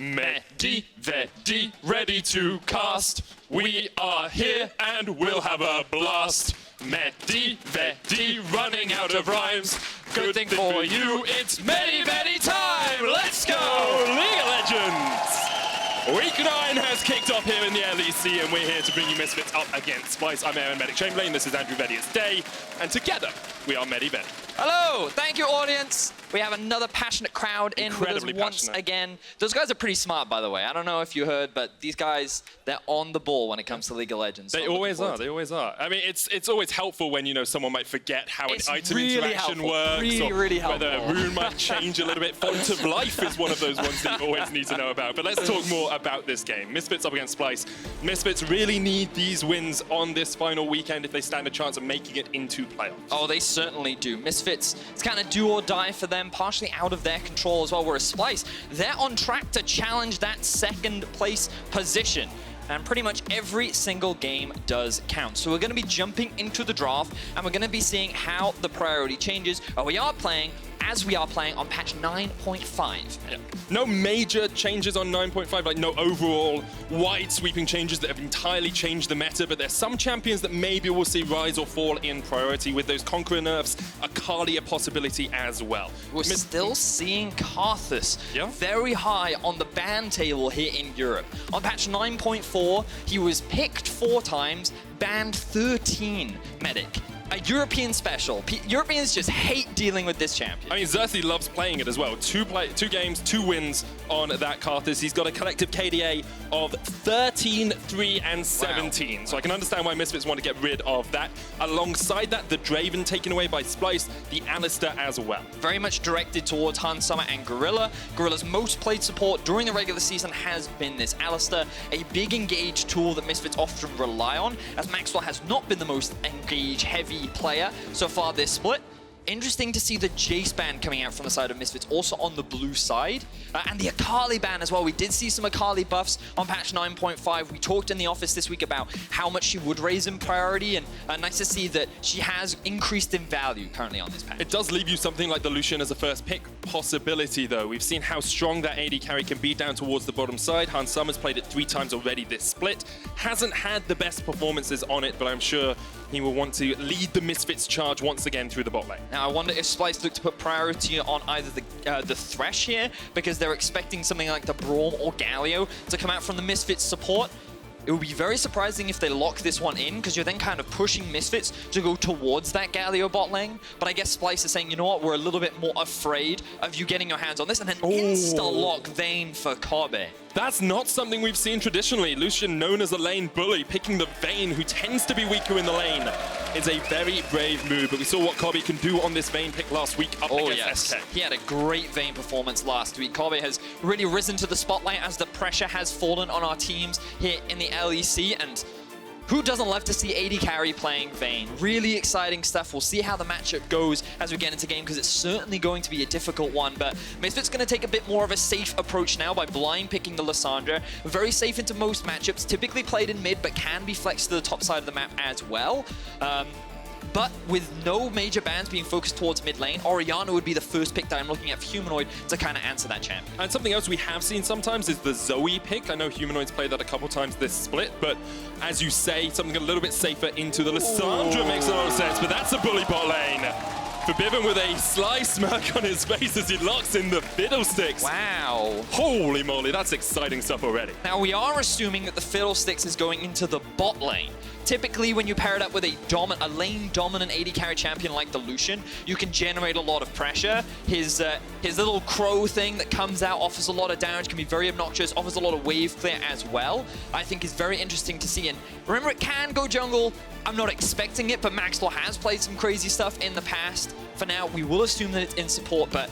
Vedi, ready to cast. We are here and we'll have a blast. Vedi, running out of rhymes. Good thing for you, it's Vedi time! Let's go, League of Legends! Week 9 has kicked off here in the LEC, and we're here to bring you Misfits up against Splyce. I'm Aaron Medic Chamberlain, this is Andrew Vedius Day, and together we are Vedi. Hello, thank you audience. We have another passionate crowd in with us once again. Those guys are pretty smart, by the way. I don't know if you heard, but these guys, they're on the ball when it comes to League of Legends. So they always are. I mean, it's always helpful when, you know, someone might forget how an item interaction works, really helpful. Whether a rune might change a little bit. Font of Life is one of those ones that you always need to know about. But let's talk more about this game. Misfits up against Splyce. Misfits really need these wins on this final weekend if they stand a chance of making it into playoffs. Oh, they certainly do. Misfits, it's kind of do or die for them, partially out of their control as well, whereas Splyce, they're on track to challenge that second place position. And pretty much every single game does count. So we're going to be jumping into the draft, and we're going to be seeing how the priority changes. We are playing on patch 9.5. Yeah. No major changes on 9.5, like no overall wide sweeping changes that have entirely changed the meta, but there's some champions that maybe we'll see rise or fall in priority. With those Conqueror nerfs, Akali a possibility as well. We're still seeing Karthus very high on the ban table here in Europe. On patch 9.4, he was picked 4 times, banned 13, Medic. A European special. Europeans just hate dealing with this champion. I mean, Xerxe loves playing it as well. 2 games, 2 wins on that Karthus. He's got a collective KDA of 13, 3, and 17. Wow. So I can understand why Misfits want to get rid of that. Alongside that, the Draven taken away by Splyce, the Alistair as well. Very much directed towards Hans Summer and Gorilla. Gorilla's most played support during the regular season has been this Alistair, a big engage tool that Misfits often rely on, as Maxlore has not been the most engage heavy player so far this split. Interesting to see the Jace ban coming out from the side of Misfits, also on the blue side. And the Akali ban as well. We did see some Akali buffs on patch 9.5. We talked in the office this week about how much she would raise in priority, and nice to see that she has increased in value currently on this patch. It does leave you something like the Lucian as a first pick possibility, though. We've seen how strong that AD carry can be down towards the bottom side. Hans Summer's played it 3 times already this split. Hasn't had the best performances on it, but I'm sure he will want to lead the Misfits charge once again through the bot lane. Now, I wonder if Splyce look to put priority on either the Thresh here, because they're expecting something like the Braum or Galio to come out from the Misfits support. It would be very surprising if they lock this one in, because you're then kind of pushing Misfits to go towards that Galio bot lane. But I guess Splyce is saying, you know what, we're a little bit more afraid of you getting your hands on this, and then insta-lock Vayne for Kobbe. That's not something we've seen traditionally. Lucian, known as a lane bully, picking the Vayne, who tends to be weaker in the lane, is a very brave move. But we saw what Kobbe can do on this Vayne pick last week up against SK. He had a great Vayne performance last week. Kobbe has really risen to the spotlight as the pressure has fallen on our teams here in the LEC, and who doesn't love to see AD carry playing Vayne? Really exciting stuff. We'll see how the matchup goes as we get into game, because it's certainly going to be a difficult one. But Misfits going to take a bit more of a safe approach now by blind picking the Lissandra. Very safe into most matchups. Typically played in mid, but can be flexed to the top side of the map as well. But with no major bans being focused towards mid lane, Orianna would be the first pick that I'm looking at for Humanoid to kind of answer that champion. And something else we have seen sometimes is the Zoe pick. I know Humanoid's played that a couple times this split, but as you say, something a little bit safer into the Lissandra makes a lot of sense, but that's a bully bot lane. Febiven with a sly smirk on his face as he locks in the Fiddlesticks. Wow. Holy moly, that's exciting stuff already. Now, we are assuming that the Fiddlesticks is going into the bot lane. Typically, when you pair it up with a lane-dominant AD carry champion like the Lucian, you can generate a lot of pressure. His little crow thing that comes out offers a lot of damage, can be very obnoxious, offers a lot of wave clear as well. I think is very interesting to see. And remember, it can go jungle. I'm not expecting it, but Maxlore has played some crazy stuff in the past. For now, we will assume that it's in support, but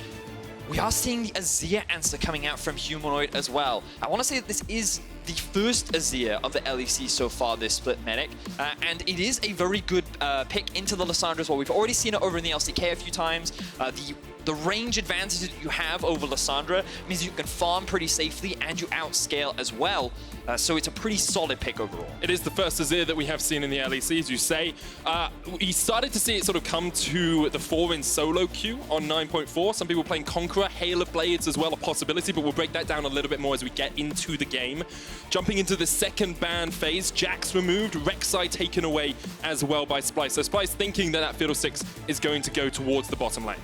we are seeing the Azir answer coming out from Humanoid as well. I want to say that this is the first Azir of the LEC so far this split, Medic, and it is a very good pick into the Lissandra as well. We've already seen it over in the LCK a few times. The the range advantage that you have over Lissandra means you can farm pretty safely and you outscale as well. So it's a pretty solid pick overall. It is the first Azir that we have seen in the LEC, as you say. We started to see it sort of come to the fore in solo queue on 9.4. Some people playing Conqueror, Hail of Blades as well, a possibility, but we'll break that down a little bit more as we get into the game. Jumping into the second ban phase, Jax removed, Xerxe taken away as well by Splyce. So Splyce thinking that Fiddlesticks is going to go towards the bottom lane.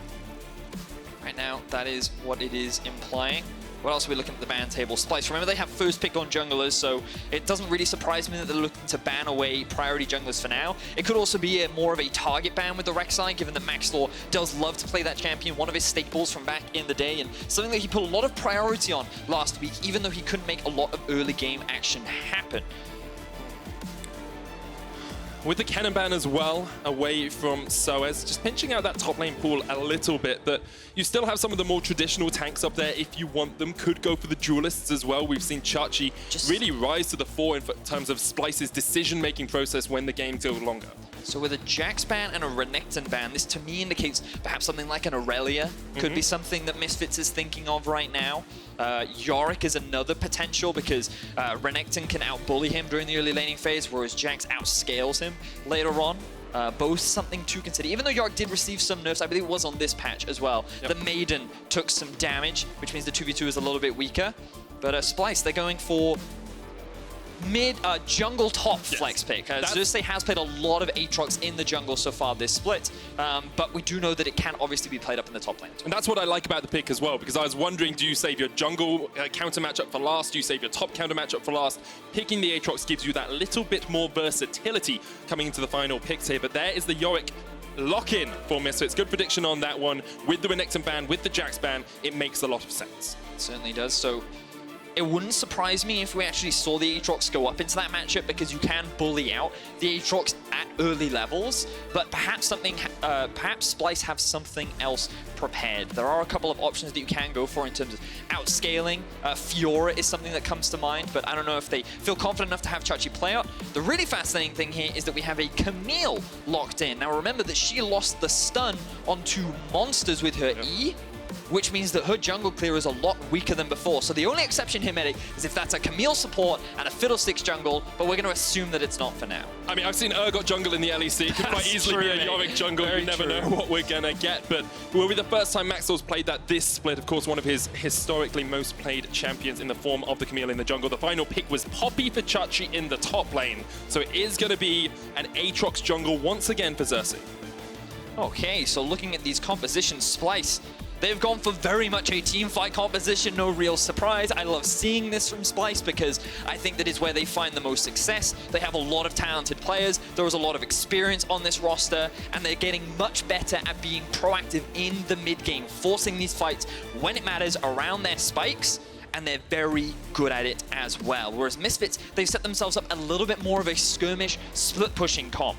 Right now, that is what it is implying. What else are we looking at the ban table? Splyce, remember they have first pick on junglers, so it doesn't really surprise me that they're looking to ban away priority junglers for now. It could also be more of a target ban with the Xerxe, given that Maxlore does love to play that champion, one of his staples from back in the day, and something that he put a lot of priority on last week, even though he couldn't make a lot of early game action happen. With the cannon ban as well, away from sOAZ, just pinching out that top lane pool a little bit, but you still have some of the more traditional tanks up there if you want them. Could go for the duelists as well. We've seen Xerxe really rise to the fore in terms of Splyce's decision-making process when the game goes longer. So with a Jax ban and a Renekton ban, this to me indicates perhaps something like an Araneae could be something that Misfits is thinking of right now. Yorick is another potential because Renekton can outbully him during the early laning phase, whereas Jax outscales him later on. Both something to consider. Even though Yorick did receive some nerfs, I believe it was on this patch as well. Yep. The Maiden took some damage, which means the 2v2 is a little bit weaker. But Splyce, they're going for mid jungle top flex pick. Xerxe has played a lot of Aatrox in the jungle so far this split, but we do know that it can obviously be played up in the top lane. And that's what I like about the pick as well, because I was wondering, do you save your jungle counter matchup for last? Do you save your top counter matchup for last? Picking the Aatrox gives you that little bit more versatility coming into the final picks here, but there is the Yorick lock-in for Misfits. Good prediction on that one. With the Renekton ban, with the Jax ban, it makes a lot of sense. It certainly does. So it wouldn't surprise me if we actually saw the Aatrox go up into that matchup, because you can bully out the Aatrox at early levels, but perhaps perhaps Splyce have something else prepared. There are a couple of options that you can go for in terms of outscaling. Fiora is something that comes to mind, but I don't know if they feel confident enough to have Xerxe play out. The really fascinating thing here is that we have a Camille locked in. Now remember that she lost the stun onto monsters with her E, which means that her jungle clear is a lot weaker than before. So the only exception here, Medic, is if that's a Camille support and a Fiddlesticks jungle, but we're going to assume that it's not for now. I mean, I've seen Urgot jungle in the LEC. It could quite easily be a Yorick jungle. You never know what we're going to get, but it will be the first time Maxlore's played that this split. Of course, one of his historically most played champions in the form of the Camille in the jungle. The final pick was Poppy for Xerxe in the top lane. So it is going to be an Aatrox jungle once again for Xerxe. Okay, so looking at these compositions, Splyce, they've gone for very much a team fight composition, no real surprise. I love seeing this from Splyce because I think that is where they find the most success. They have a lot of talented players, there is a lot of experience on this roster, and they're getting much better at being proactive in the mid game, forcing these fights when it matters around their spikes, and they're very good at it as well. Whereas Misfits, they've set themselves up a little bit more of a skirmish, split-pushing comp.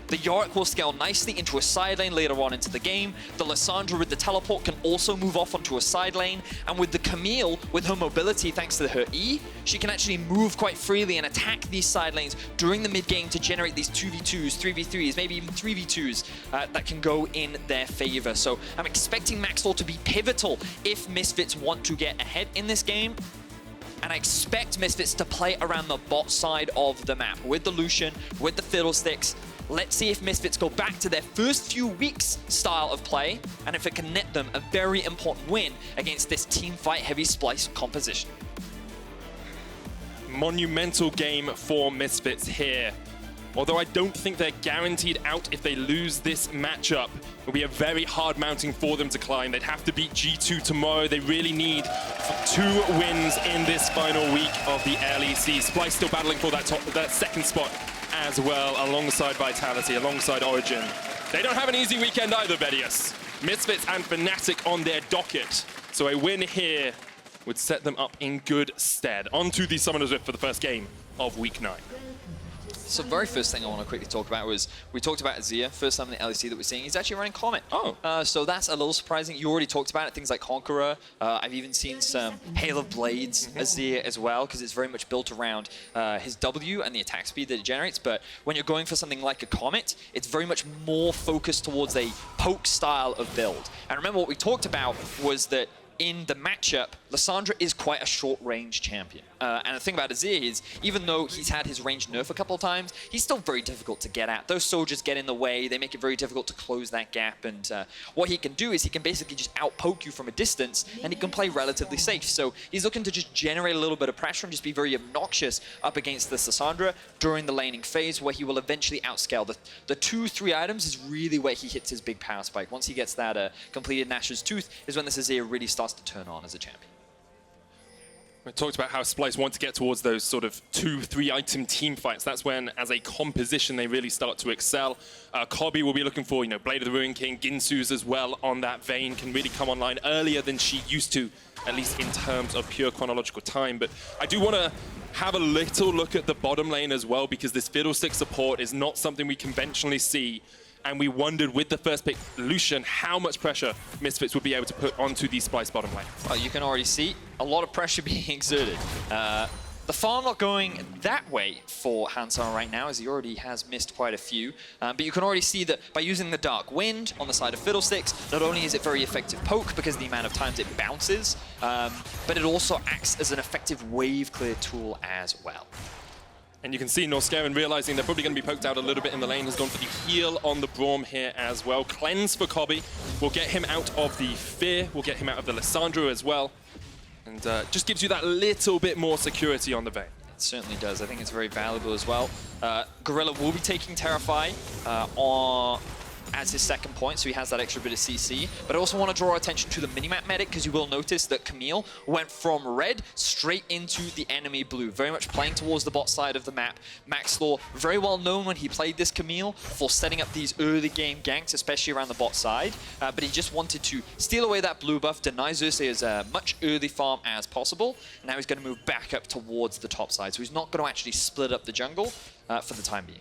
The Yorick will scale nicely into a side lane later on into the game. The Lissandra with the teleport can also move off onto a side lane. And with the Camille, with her mobility thanks to her E, she can actually move quite freely and attack these side lanes during the mid game to generate these 2v2s, 3v3s, maybe even 3v2s that can go in their favor. So I'm expecting Maxlore to be pivotal if Misfits want to get ahead in this game. And I expect Misfits to play around the bot side of the map with the Lucian, with the Fiddlesticks. Let's see if Misfits go back to their first few weeks' style of play, and if it can net them a very important win against this team fight heavy Splyce composition. Monumental game for Misfits here. Although I don't think they're guaranteed out if they lose this matchup. It'll be a very hard mountain for them to climb. They'd have to beat G2 tomorrow. They really need 2 wins in this final week of the LEC. Splyce still battling for that second spot as well, alongside Vitality, alongside Origin. They don't have an easy weekend either, Vedius. Misfits and Fnatic on their docket. So a win here would set them up in good stead. On to the Summoner's Rift for the first game of Week 9. So the very first thing I want to quickly talk about was, we talked about Azir, first time in the LEC that we're seeing. He's actually running Comet. Oh. So that's a little surprising. You already talked about it, things like Conqueror. I've even seen some Hail of Blades Azir as well, because it's very much built around his W and the attack speed that it generates. But when you're going for something like a Comet, it's very much more focused towards a poke style of build. And remember what we talked about was that in the matchup, Lissandra is quite a short-range champion. And the thing about Azir is, even though he's had his range nerf a couple of times, he's still very difficult to get at. Those soldiers get in the way, they make it very difficult to close that gap, and what he can do is he can basically just out-poke you from a distance, and he can play relatively safe. So he's looking to just generate a little bit of pressure and just be very obnoxious up against this Lissandra during the laning phase, where he will eventually outscale. The 2-3 items is really where he hits his big power spike. Once he gets that completed Nash's Tooth is when this Azir really starts to turn on as a champion. We talked about how Splyce want to get towards those sort of 2-3 item team fights. That's when, as a composition, they really start to excel. Kobbe will be looking for, Blade of the Ruin King, Ginsu's as well on that Vayne, can really come online earlier than she used to, at least in terms of pure chronological time. But I do want to have a little look at the bottom lane as well, because this Fiddlestick support is not something we conventionally see. And we wondered with the first pick, Lucian, how much pressure Misfits would be able to put onto the Splyce bottom lane. Well, you can already see a lot of pressure being exerted. The farm not going that way for Hansar right now, as he already has missed quite a few. But you can already see that by using the Dark Wind on the side of Fiddlesticks, not only is it very effective poke because of the amount of times it bounces, but it also acts as an effective wave clear tool as well. And you can see Norskeren realizing they're probably going to be poked out a little bit in the lane, has gone for the heal on the Braum here as well. Cleanse for Kobbe will get him out of the Fear, will get him out of the Lissandra as well. And just gives you that little bit more security on the Vayne. It certainly does. I think it's very valuable as well. Gorilla will be taking Terrify as his second point, so he has that extra bit of CC. But I also want to draw attention to the minimap medic, because you will notice that Camille went from red straight into the enemy blue, very much playing towards the bot side of the map. Maxlore, very well known when he played this Camille for setting up these early game ganks, especially around the bot side. But he just wanted to steal away that blue buff, deny Xerxe as much early farm as possible. And now he's going to move back up towards the top side, so he's not going to actually split up the jungle for the time being.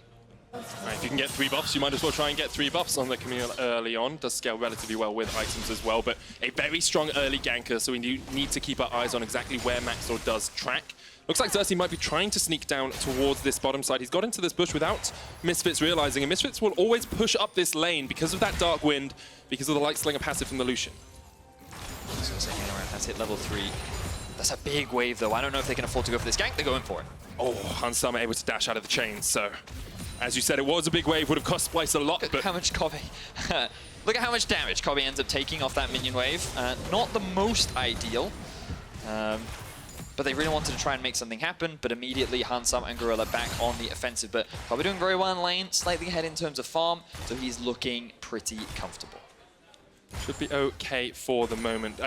Right, if you can get 3 buffs, you might as well try and get 3 buffs on the Camille early on. Does scale relatively well with items as well, but a very strong early ganker, so we need to keep our eyes on exactly where Maxlore does track. Looks like Xerxe might be trying to sneak down towards this bottom side. He's got into this bush without Misfits realizing, and Misfits will always push up this lane because of that Dark Wind, because of the Light Slinger passive from the Lucian. That's hit level 3. That's a big wave, though. I don't know if they can afford to go for this gank. They're going for it. Oh, Hansar able to dash out of the chains, so... As you said, it was a big wave, would have cost Splyce a lot, Look but... at how much Kobbe... Look at how much damage Kobbe ends up taking off that minion wave. Not the most ideal, but they really wanted to try and make something happen, but immediately Hansar and Gorilla back on the offensive. But Kobbe doing very well in lane, slightly ahead in terms of farm, so he's looking pretty comfortable. Should be okay for the moment.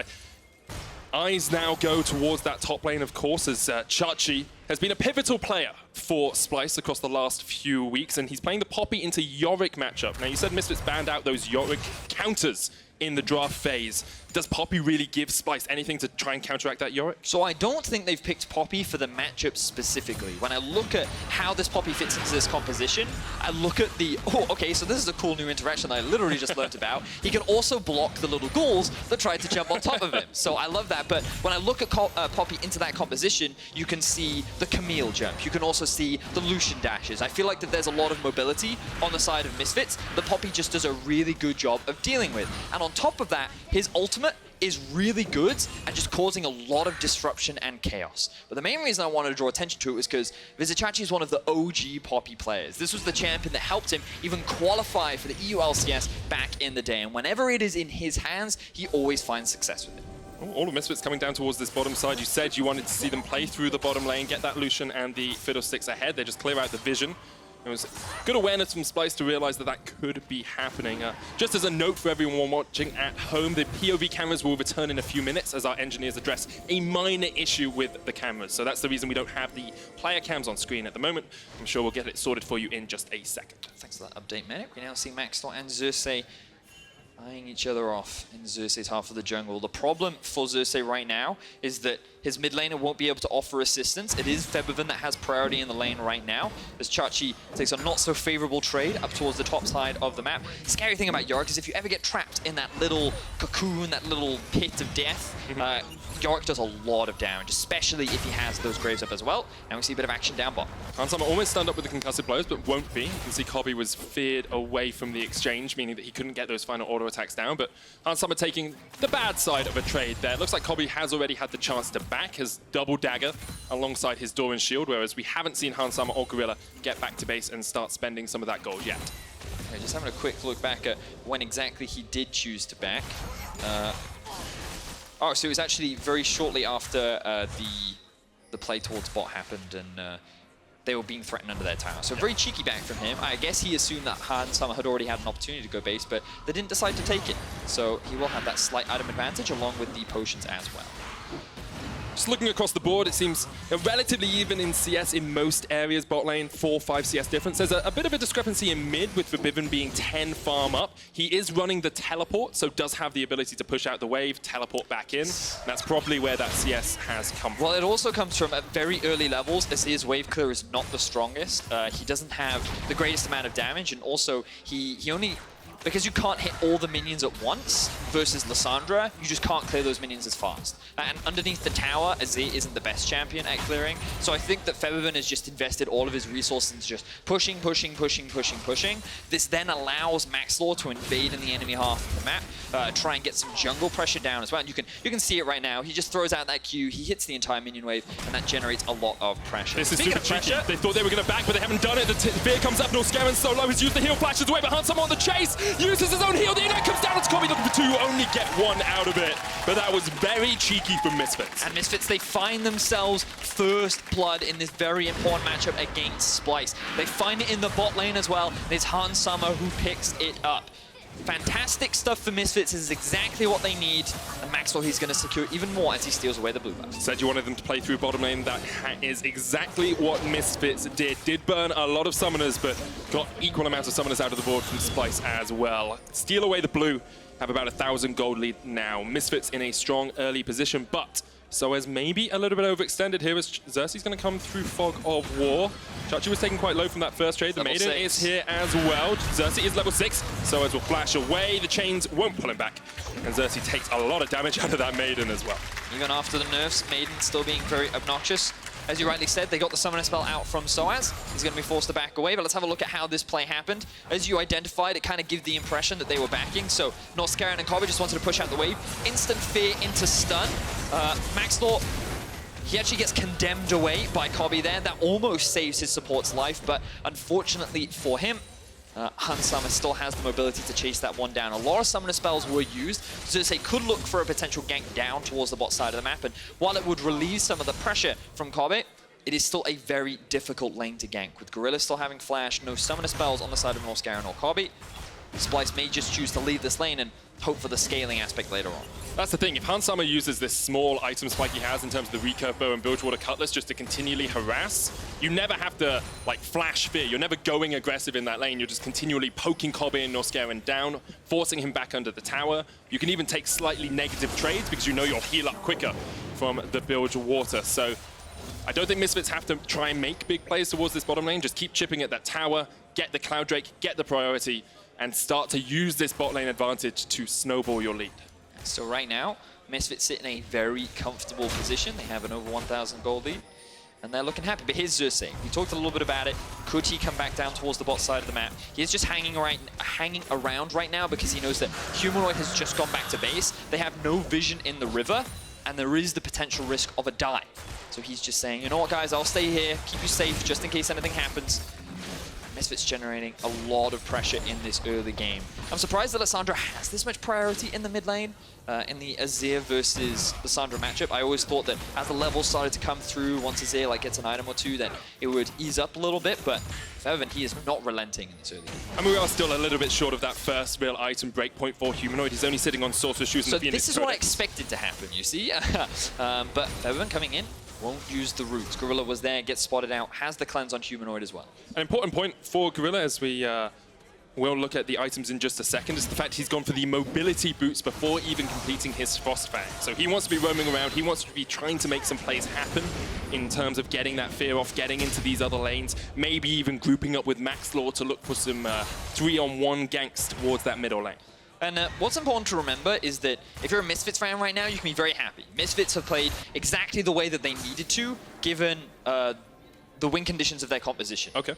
Eyes now go towards that top lane, of course, as Xerxe has been a pivotal player for Splyce across the last few weeks, and he's playing the Poppy into Yorick matchup. Now, you said Misfits banned out those Yorick counters in the draft phase. Does Poppy really give Splyce anything to try and counteract that Yorick? So I don't think they've picked Poppy for the matchup specifically. When I look at how this Poppy fits into this composition, I look at the, oh, okay, so this is a cool new interaction that I literally just learned about. He can also block the little ghouls that tried to jump on top of him. So I love that. But when I look at Poppy into that composition, you can see the Camille jump. You can also see the Lucian dashes. I feel like that there's a lot of mobility on the side of Misfits that Poppy just does a really good job of dealing with. And on top of that, his ultimate is really good at just causing a lot of disruption and chaos. But the main reason I wanted to draw attention to it was because Vizicsacsi is one of the OG Poppy players. This was the champion that helped him even qualify for the EU LCS back in the day. And whenever it is in his hands, he always finds success with it. All of Misfits coming down towards this bottom side. You said you wanted to see them play through the bottom lane, get that Lucian and the Fiddlesticks ahead. They just clear out the vision. It was good awareness from Splyce to realize that that could be happening. Just as a note for everyone watching at home, the POV cameras will return in a few minutes as our engineers address a minor issue with the cameras. So that's the reason we don't have the player cams on screen at the moment. I'm sure we'll get it sorted for you in just a second. Thanks for that update, Medic. We now see Maxlore and Xerxe eyeing each other off in Xerxe's half of the jungle. The problem for Xerxe right now is that his mid laner won't be able to offer assistance. It is Febiven that has priority in the lane right now, as Xerxe takes a not so favorable trade up towards the top side of the map. Scary thing about Yorick is if you ever get trapped in that little cocoon, that little pit of death, Yorick does a lot of damage, especially if he has those graves up as well. And we see a bit of action down bot. Hansama almost stunned up with the concussive blows, but won't be. You can see Kobbe was feared away from the exchange, meaning that he couldn't get those final auto attacks down. But Hansama taking the bad side of a trade there. It looks like Kobbe has already had the chance to back his double dagger alongside his Doran shield, whereas we haven't seen Hansama or Gorilla get back to base and start spending some of that gold yet. Okay, just having a quick look back at when exactly he did choose to back. Oh, so it was actually very shortly after the play towards bot happened and they were being threatened under their tower. So very cheeky back from him. I guess he assumed that Hansama had already had an opportunity to go base, but they didn't decide to take it. So he will have that slight item advantage along with the potions as well. Just looking across the board, it seems relatively even in CS in most areas. Bot lane, 4-5 CS difference. There's a bit of a discrepancy in mid with Febiven being 10 farm up. He is running the teleport, so does have the ability to push out the wave, teleport back in. And that's probably where that CS has come from. Well, it also comes from at very early levels, as his wave clear is not the strongest. He doesn't have the greatest amount of damage, and also he only... Because you can't hit all the minions at once versus Lissandra, you just can't clear those minions as fast. And underneath the tower, Azir isn't the best champion at clearing. So I think that Febiven has just invested all of his resources into just pushing. This then allows Maxlore to invade in the enemy half of the map, try and get some jungle pressure down as well. And you can see it right now. He just throws out that Q, he hits the entire minion wave, and that generates a lot of pressure. This is super cheeky. They thought they were going to back, but they haven't done it. The fear comes up. Norskeren so low. He's used the heal flashes away, but Hansama on the chase. Uses his own heal. The ignite comes down. It's Kobbe looking for two. Only get one out of it. But that was very cheeky from Misfits. And Misfits, they find themselves first blood in this very important matchup against Splyce. They find it in the bot lane as well. It's Hansama who picks it up. Fantastic stuff for Misfits. This is exactly what they need. And Maxlore, he's going to secure even more as he steals away the blue buff. Said you wanted them to play through bottom lane. That is exactly what Misfits did. Did burn a lot of summoners, but got equal amounts of summoners out of the board from Splyce as well. Steal away the blue. Have about 1,000 gold lead now. Misfits in a strong early position, but sOAZ maybe a little bit overextended here as Xerxe's going to come through Fog of War. Sjokz was taken quite low from that first trade. The Maiden is here as well. Xerxe is level 6. sOAZ will flash away. The chains won't pull him back. And Xerxe takes a lot of damage out of that Maiden as well. Even after the nerfs, Maiden still being very obnoxious. As you rightly said, they got the summoner spell out from sOAZ. He's going to be forced to back away, but let's have a look at how this play happened. As you identified, it kind of gave the impression that they were backing. So Norskeren and Kobbe just wanted to push out the wave. Instant fear into stun. Maxlore, he actually gets condemned away by Kobbe there. That almost saves his support's life, but unfortunately for him, Hansama still has the mobility to chase that one down. A lot of summoner spells were used, so they could look for a potential gank down towards the bot side of the map, and while it would relieve some of the pressure from Kobbe, it is still a very difficult lane to gank. With Gorilla still having flash, no summoner spells on the side of Norskeren or Kobbe, Splyce may just choose to leave this lane and hope for the scaling aspect later on. That's the thing, if Hansama uses this small item spike he has in terms of the recurve bow and Bilgewater Cutlass just to continually harass, you never have to like flash fear. You're never going aggressive in that lane. You're just continually poking Kobbe and Norskeren down, forcing him back under the tower. You can even take slightly negative trades because you know you'll heal up quicker from the Bilgewater. So I don't think Misfits have to try and make big plays towards this bottom lane. Just keep chipping at that tower, get the Cloud Drake, get the priority, and start to use this bot lane advantage to snowball your lead. So right now, Misfits sit in a very comfortable position. They have an over 1,000 gold lead, and they're looking happy. But here's Xerxe. We talked a little bit about it. Could he come back down towards the bot side of the map? He is just hanging around right now because he knows that Humanoid has just gone back to base. They have no vision in the river, and there is the potential risk of a dive. So he's just saying, you know what, guys, I'll stay here, keep you safe, just in case anything happens. Misfits generating a lot of pressure in this early game. I'm surprised that Lissandra has this much priority in the mid lane. In the Azir versus Lissandra matchup, I always thought that as the levels started to come through, once Azir gets an item or two, that it would ease up a little bit, but Febiven, he is not relenting in this early game. I mean, we are still a little bit short of that first real item breakpoint for Humanoid. He's only sitting on Sorcerer's Shoes and Phoenix. So this is what I expected to happen, you see? But Febiven coming in, won't use the roots. Gorilla was there, gets spotted out, has the cleanse on Humanoid as well. An important point for Gorilla as we we'll look at the items in just a second, is the fact he's gone for the mobility boots before even completing his Frostfang. So he wants to be roaming around, he wants to be trying to make some plays happen in terms of getting that fear off, getting into these other lanes, maybe even grouping up with Maxlore to look for some 3-on-1 ganks towards that middle lane. And what's important to remember is that if you're a Misfits fan right now, you can be very happy. Misfits have played exactly the way that they needed to, given the win conditions of their composition. Okay.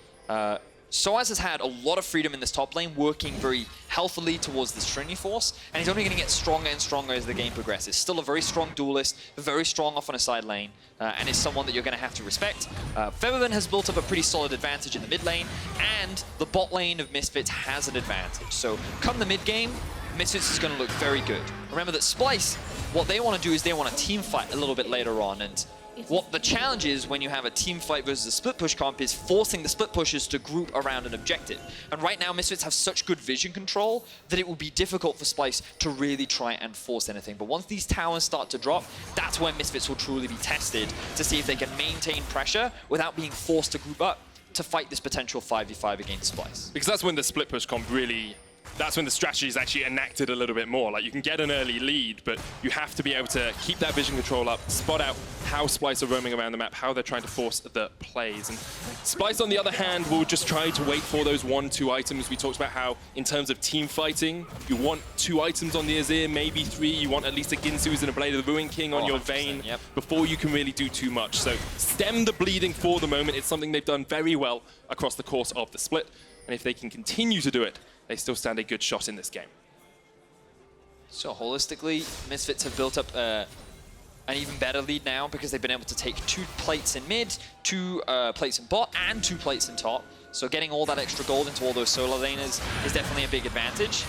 sOAZ has had a lot of freedom in this top lane, working very healthily towards this Trinity Force, and he's only going to get stronger and stronger as the game progresses. Still a very strong duelist, very strong off on a side lane, and is someone that you're going to have to respect. Febiven has built up a pretty solid advantage in the mid lane, and the bot lane of Misfits has an advantage. So come the mid game, Misfits is going to look very good. Remember that Splyce, what they want to do is they want a team fight a little bit later on, and what the challenge is when you have a team fight versus a split push comp is forcing the split pushers to group around an objective. And right now, Misfits have such good vision control that it will be difficult for Splyce to really try and force anything. But once these towers start to drop, that's when Misfits will truly be tested to see if they can maintain pressure without being forced to group up to fight this potential 5v5 against Splyce. Because that's when the split push comp really... That's when the strategy is actually enacted a little bit more. Like, you can get an early lead, but you have to be able to keep that vision control up, spot out how Splyce are roaming around the map, how they're trying to force the plays. And Splyce, on the other hand, will just try to wait for those 1-2 items. We talked about how, in terms of team fighting, you want 2 items on the Azir, maybe 3. You want at least a Ginsu's and a Blade of the Ruin King on your Vayne before you can really do too much. So stem the bleeding for the moment. It's something they've done very well across the course of the split. And if they can continue to do it, they still stand a good shot in this game. So holistically, Misfits have built up an even better lead now because they've been able to take 2 plates in mid, 2 plates in bot, and 2 plates in top. So getting all that extra gold into all those solo laners is definitely a big advantage.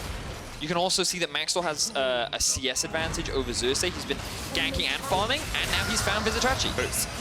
You can also see that Maxlore has a CS advantage over Xerxe. He's been ganking and farming, and now he's found Vizicsacsi.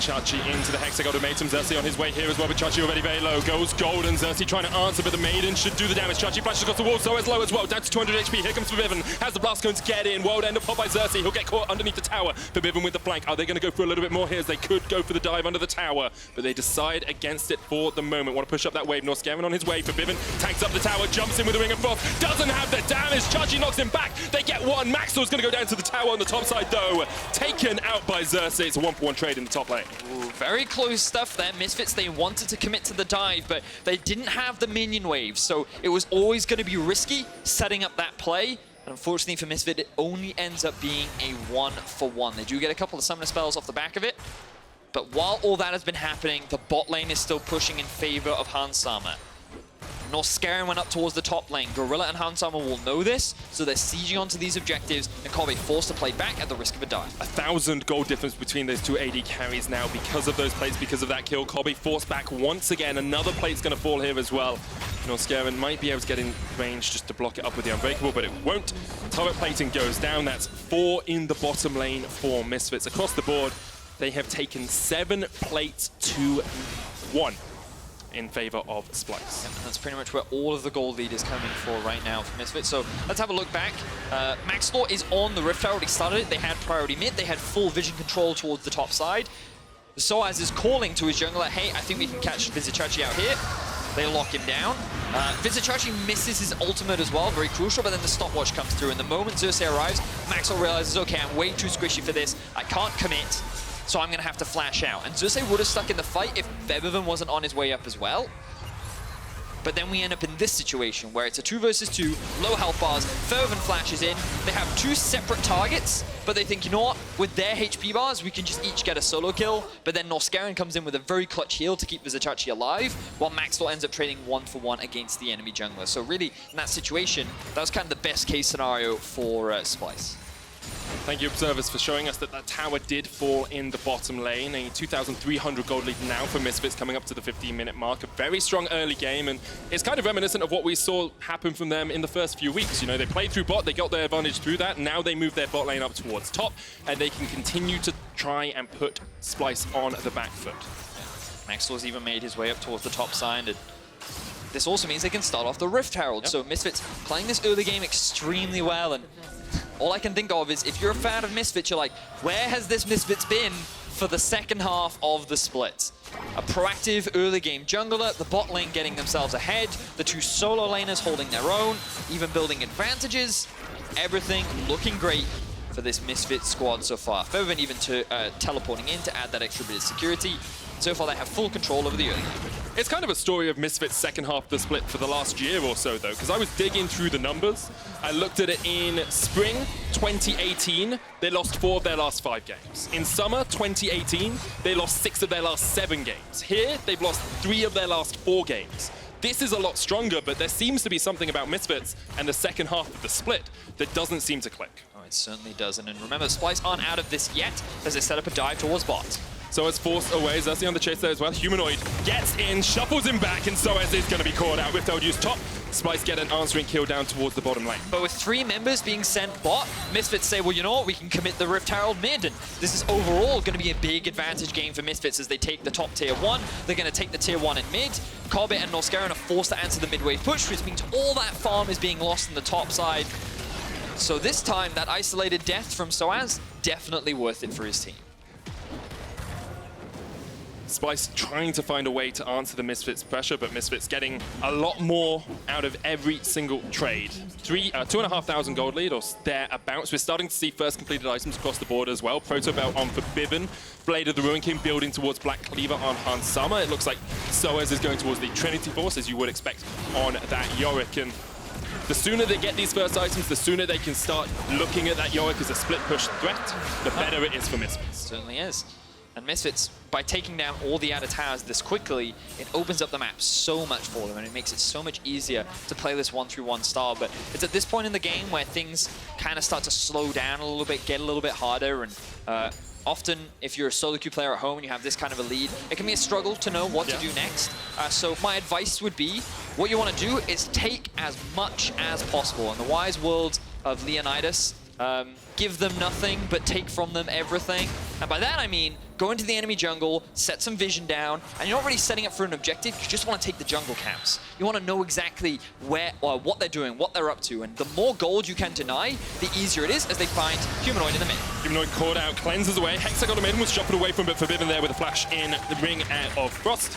Chachi into the Hexag ultimatum. Xerxe on his way here as well, but Chachi already very low. Goes gold, and Xerxe trying to answer, but the Maiden should do the damage. Chachi flashes across the wall, sOAZ low as well, down to 200 HP. Here comes Febiven. Has the blast going to get in? World end up pop by Xerxe. He'll get caught underneath the tower. Febiven with the flank. Are they going to go for a little bit more here? As they could go for the dive under the tower, but they decide against it for the moment. Want to push up that wave. Norskeren on his way. Febiven tanks up the tower, jumps in with a Ring of Frost. Doesn't have the damage. Chachi knocks him back. They get one. Maxlore's going to go down to the tower on the top side, though. Taken out by Xerxe. It's a 1-for-1 trade in the top lane. Ooh, very close stuff there. Misfits, they wanted to commit to the dive, but they didn't have the minion wave, so it was always going to be risky setting up that play. And unfortunately for Misfit, it only ends up being a 1-for-1. They do get a couple of summoner spells off the back of it, but while all that has been happening, the bot lane is still pushing in favor of Hansama. Norskeren went up towards the top lane. Gorilla and Hansama will know this, so they're sieging onto these objectives, and Kobbe forced to play back at the risk of a dive. 1,000 gold difference between those 2 AD carries now because of those plates, because of that kill. Kobbe forced back once again. Another plate's going to fall here as well. Norskeren might be able to get in range just to block it up with the Unbreakable, but it won't. Turret plating goes down. That's 4 in the bottom lane for Misfits. Across the board, they have taken 7 plates to 1. In favor of Splyce. And that's pretty much where all of the gold lead is coming for right now for Misfits. So let's have a look back. Maxlore is on the Rift Tower, already started it. They had priority mid, they had full vision control towards the top side. sOAZ is calling to his jungler, hey, I think we can catch Vizicsacsi out here. They lock him down. Vizicsacsi misses his ultimate as well, very crucial, but then the stopwatch comes through. And the moment Xerxe arrives, Maxlore realizes, okay, I'm way too squishy for this. I can't commit. So I'm going to have to flash out. And Xerxe would have stuck in the fight if Febiven wasn't on his way up as well. But then we end up in this situation where it's a 2 versus 2, low health bars, Febiven flashes in, they have 2 separate targets, but they think, you know what, with their HP bars, we can just each get a solo kill, but then Norskeren comes in with a very clutch heal to keep Vizicsacsi alive, while Maxlore ends up trading 1-for-1 against the enemy jungler. So really, in that situation, that was kind of the best case scenario for Splyce. Thank you, observers, for showing us that that tower did fall in the bottom lane. A 2,300 gold lead now for Misfits, coming up to the 15-minute mark. A very strong early game, and it's kind of reminiscent of what we saw happen from them in the first few weeks. You know, they played through bot, they got their advantage through that, and now they move their bot lane up towards top, and they can continue to try and put Splyce on the back foot. Maxlore's even made his way up towards the top side, and this also means they can start off the Rift Herald. Yep. So Misfits playing this early game extremely well, and all I can think of is, if you're a fan of Misfits, you're like, where has this Misfits been for the second half of the split? a proactive early game jungler, the bot lane getting themselves ahead, the two solo laners holding their own, even building advantages. Everything looking great for this Misfits squad so far. Febiven even teleporting in to add that extra bit of security. So far, they have full control over the early game. It's kind of a story of Misfits' second half of the split for the last year or so, though, because I was digging through the numbers. I looked at it in spring 2018, they lost 4 of their last 5 games. In summer 2018, they lost 6 of their last 7 games. Here, they've lost 3 of their last 4 games. This is a lot stronger, but there seems to be something about Misfits and the second half of the split that doesn't seem to click. Oh, it certainly doesn't. And remember, Splyce aren't out of this yet as they set up a dive towards bot. sOAZ forced away. Xerxe on the chase there as well. Humanoid gets in, shuffles him back, and sOAZ is going to be caught out with Vedius top. Splyce get an answering kill down towards the bottom lane. But with 3 members being sent bot, Misfits say, well, you know what, we can commit the Rift Herald mid, and this is overall going to be a big advantage game for Misfits as they take the top tier 1. They're going to take the tier 1 in mid. Kobbe and Norskeren are forced to answer the mid-wave push, which means all that farm is being lost in the top side. So this time, that isolated death from sOAZ, definitely worth it for his team. Splyce trying to find a way to answer the Misfits pressure, but Misfits getting a lot more out of every single trade. 2,500 gold lead or thereabouts. We're starting to see first completed items across the board as well. Proto Belt on Febiven, Blade of the Ruin King building towards Black Cleaver on Hansama. It looks like sOAZ is going towards the Trinity Force, as you would expect on that Yorick. And the sooner they get these first items, the sooner they can start looking at that Yorick as a split push threat, the better it is for Misfits. Certainly is. And Misfits, by taking down all the outer towers this quickly, it opens up the map so much for them, and it makes it so much easier to play this 1-3-1 style. But it's at this point in the game where things kind of start to slow down a little bit, get a little bit harder, and often, if you're a solo queue player at home and you have this kind of a lead, it can be a struggle to know what to do next. So my advice would be, what you want to do is take as much as possible. In the wise world of Leonidas, give them nothing, but take from them everything. And by that I mean, go into the enemy jungle, set some vision down, and you're not really setting up for an objective, you just want to take the jungle camps. You want to know exactly where, or what they're doing, what they're up to, and the more gold you can deny, the easier it is as they find Humanoid in the mid. Humanoid caught out, cleanses away, Hexa got him in, was shuffled away from it, Febiven there with a flash in the ring of Frost.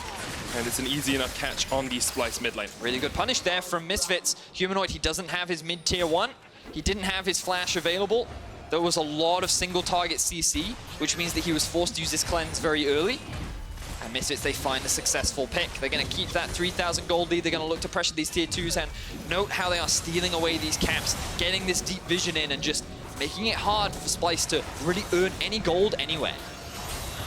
And it's an easy enough catch on the Splyce mid lane. Really good punish there from Misfits. Humanoid, he doesn't have his mid tier 1. He didn't have his flash available. There was a lot of single target CC, which means that he was forced to use his cleanse very early. And Misfits, they find the successful pick. They're going to keep that 3,000 gold lead. They're going to look to pressure these tier 2s, and note how they are stealing away these camps, getting this deep vision in, and just making it hard for Splyce to really earn any gold anywhere.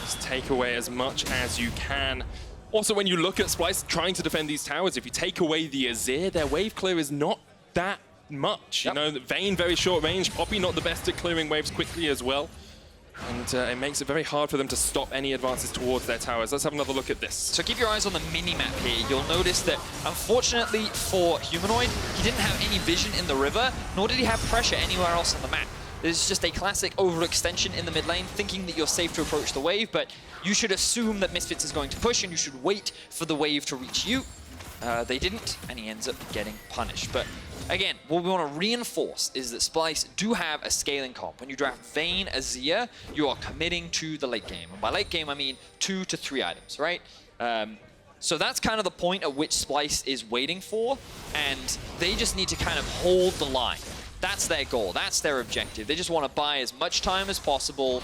Just take away as much as you can. Also, when you look at Splyce trying to defend these towers, if you take away the Azir, their wave clear is not that much. You know, Vayne very short range, Poppy not the best at clearing waves quickly as well. And it makes it very hard for them to stop any advances towards their towers. Let's have another look at this. So keep your eyes on the mini-map here. You'll notice that, unfortunately for Humanoid, he didn't have any vision in the river, nor did he have pressure anywhere else on the map. There's just a classic overextension in the mid lane, thinking that you're safe to approach the wave, but you should assume that Misfits is going to push, and you should wait for the wave to reach you. They didn't, and he ends up getting punished. But again, what we want to reinforce is that Splyce do have a scaling comp. When you draft Vayne, Azir, you are committing to the late game. And by late game, I mean 2 to 3 items, right? So that's kind of the point at which Splyce is waiting for, and they just need to kind of hold the line. That's their goal, that's their objective. They just want to buy as much time as possible,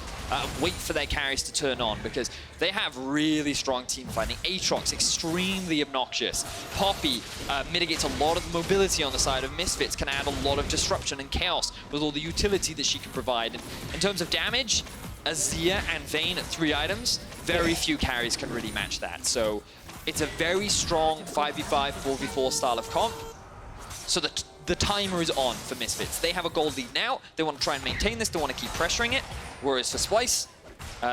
wait for their carries to turn on, because they have really strong team fighting. Aatrox, extremely obnoxious. Poppy mitigates a lot of the mobility on the side of Misfits, can add a lot of disruption and chaos with all the utility that she can provide. And in terms of damage, Azir and Vayne at 3 items, very few carries can really match that. So it's a very strong 5v5, 4v4 style of comp. So the timer is on for Misfits. They have a gold lead now. They want to try and maintain this. They want to keep pressuring it. Whereas for Splyce,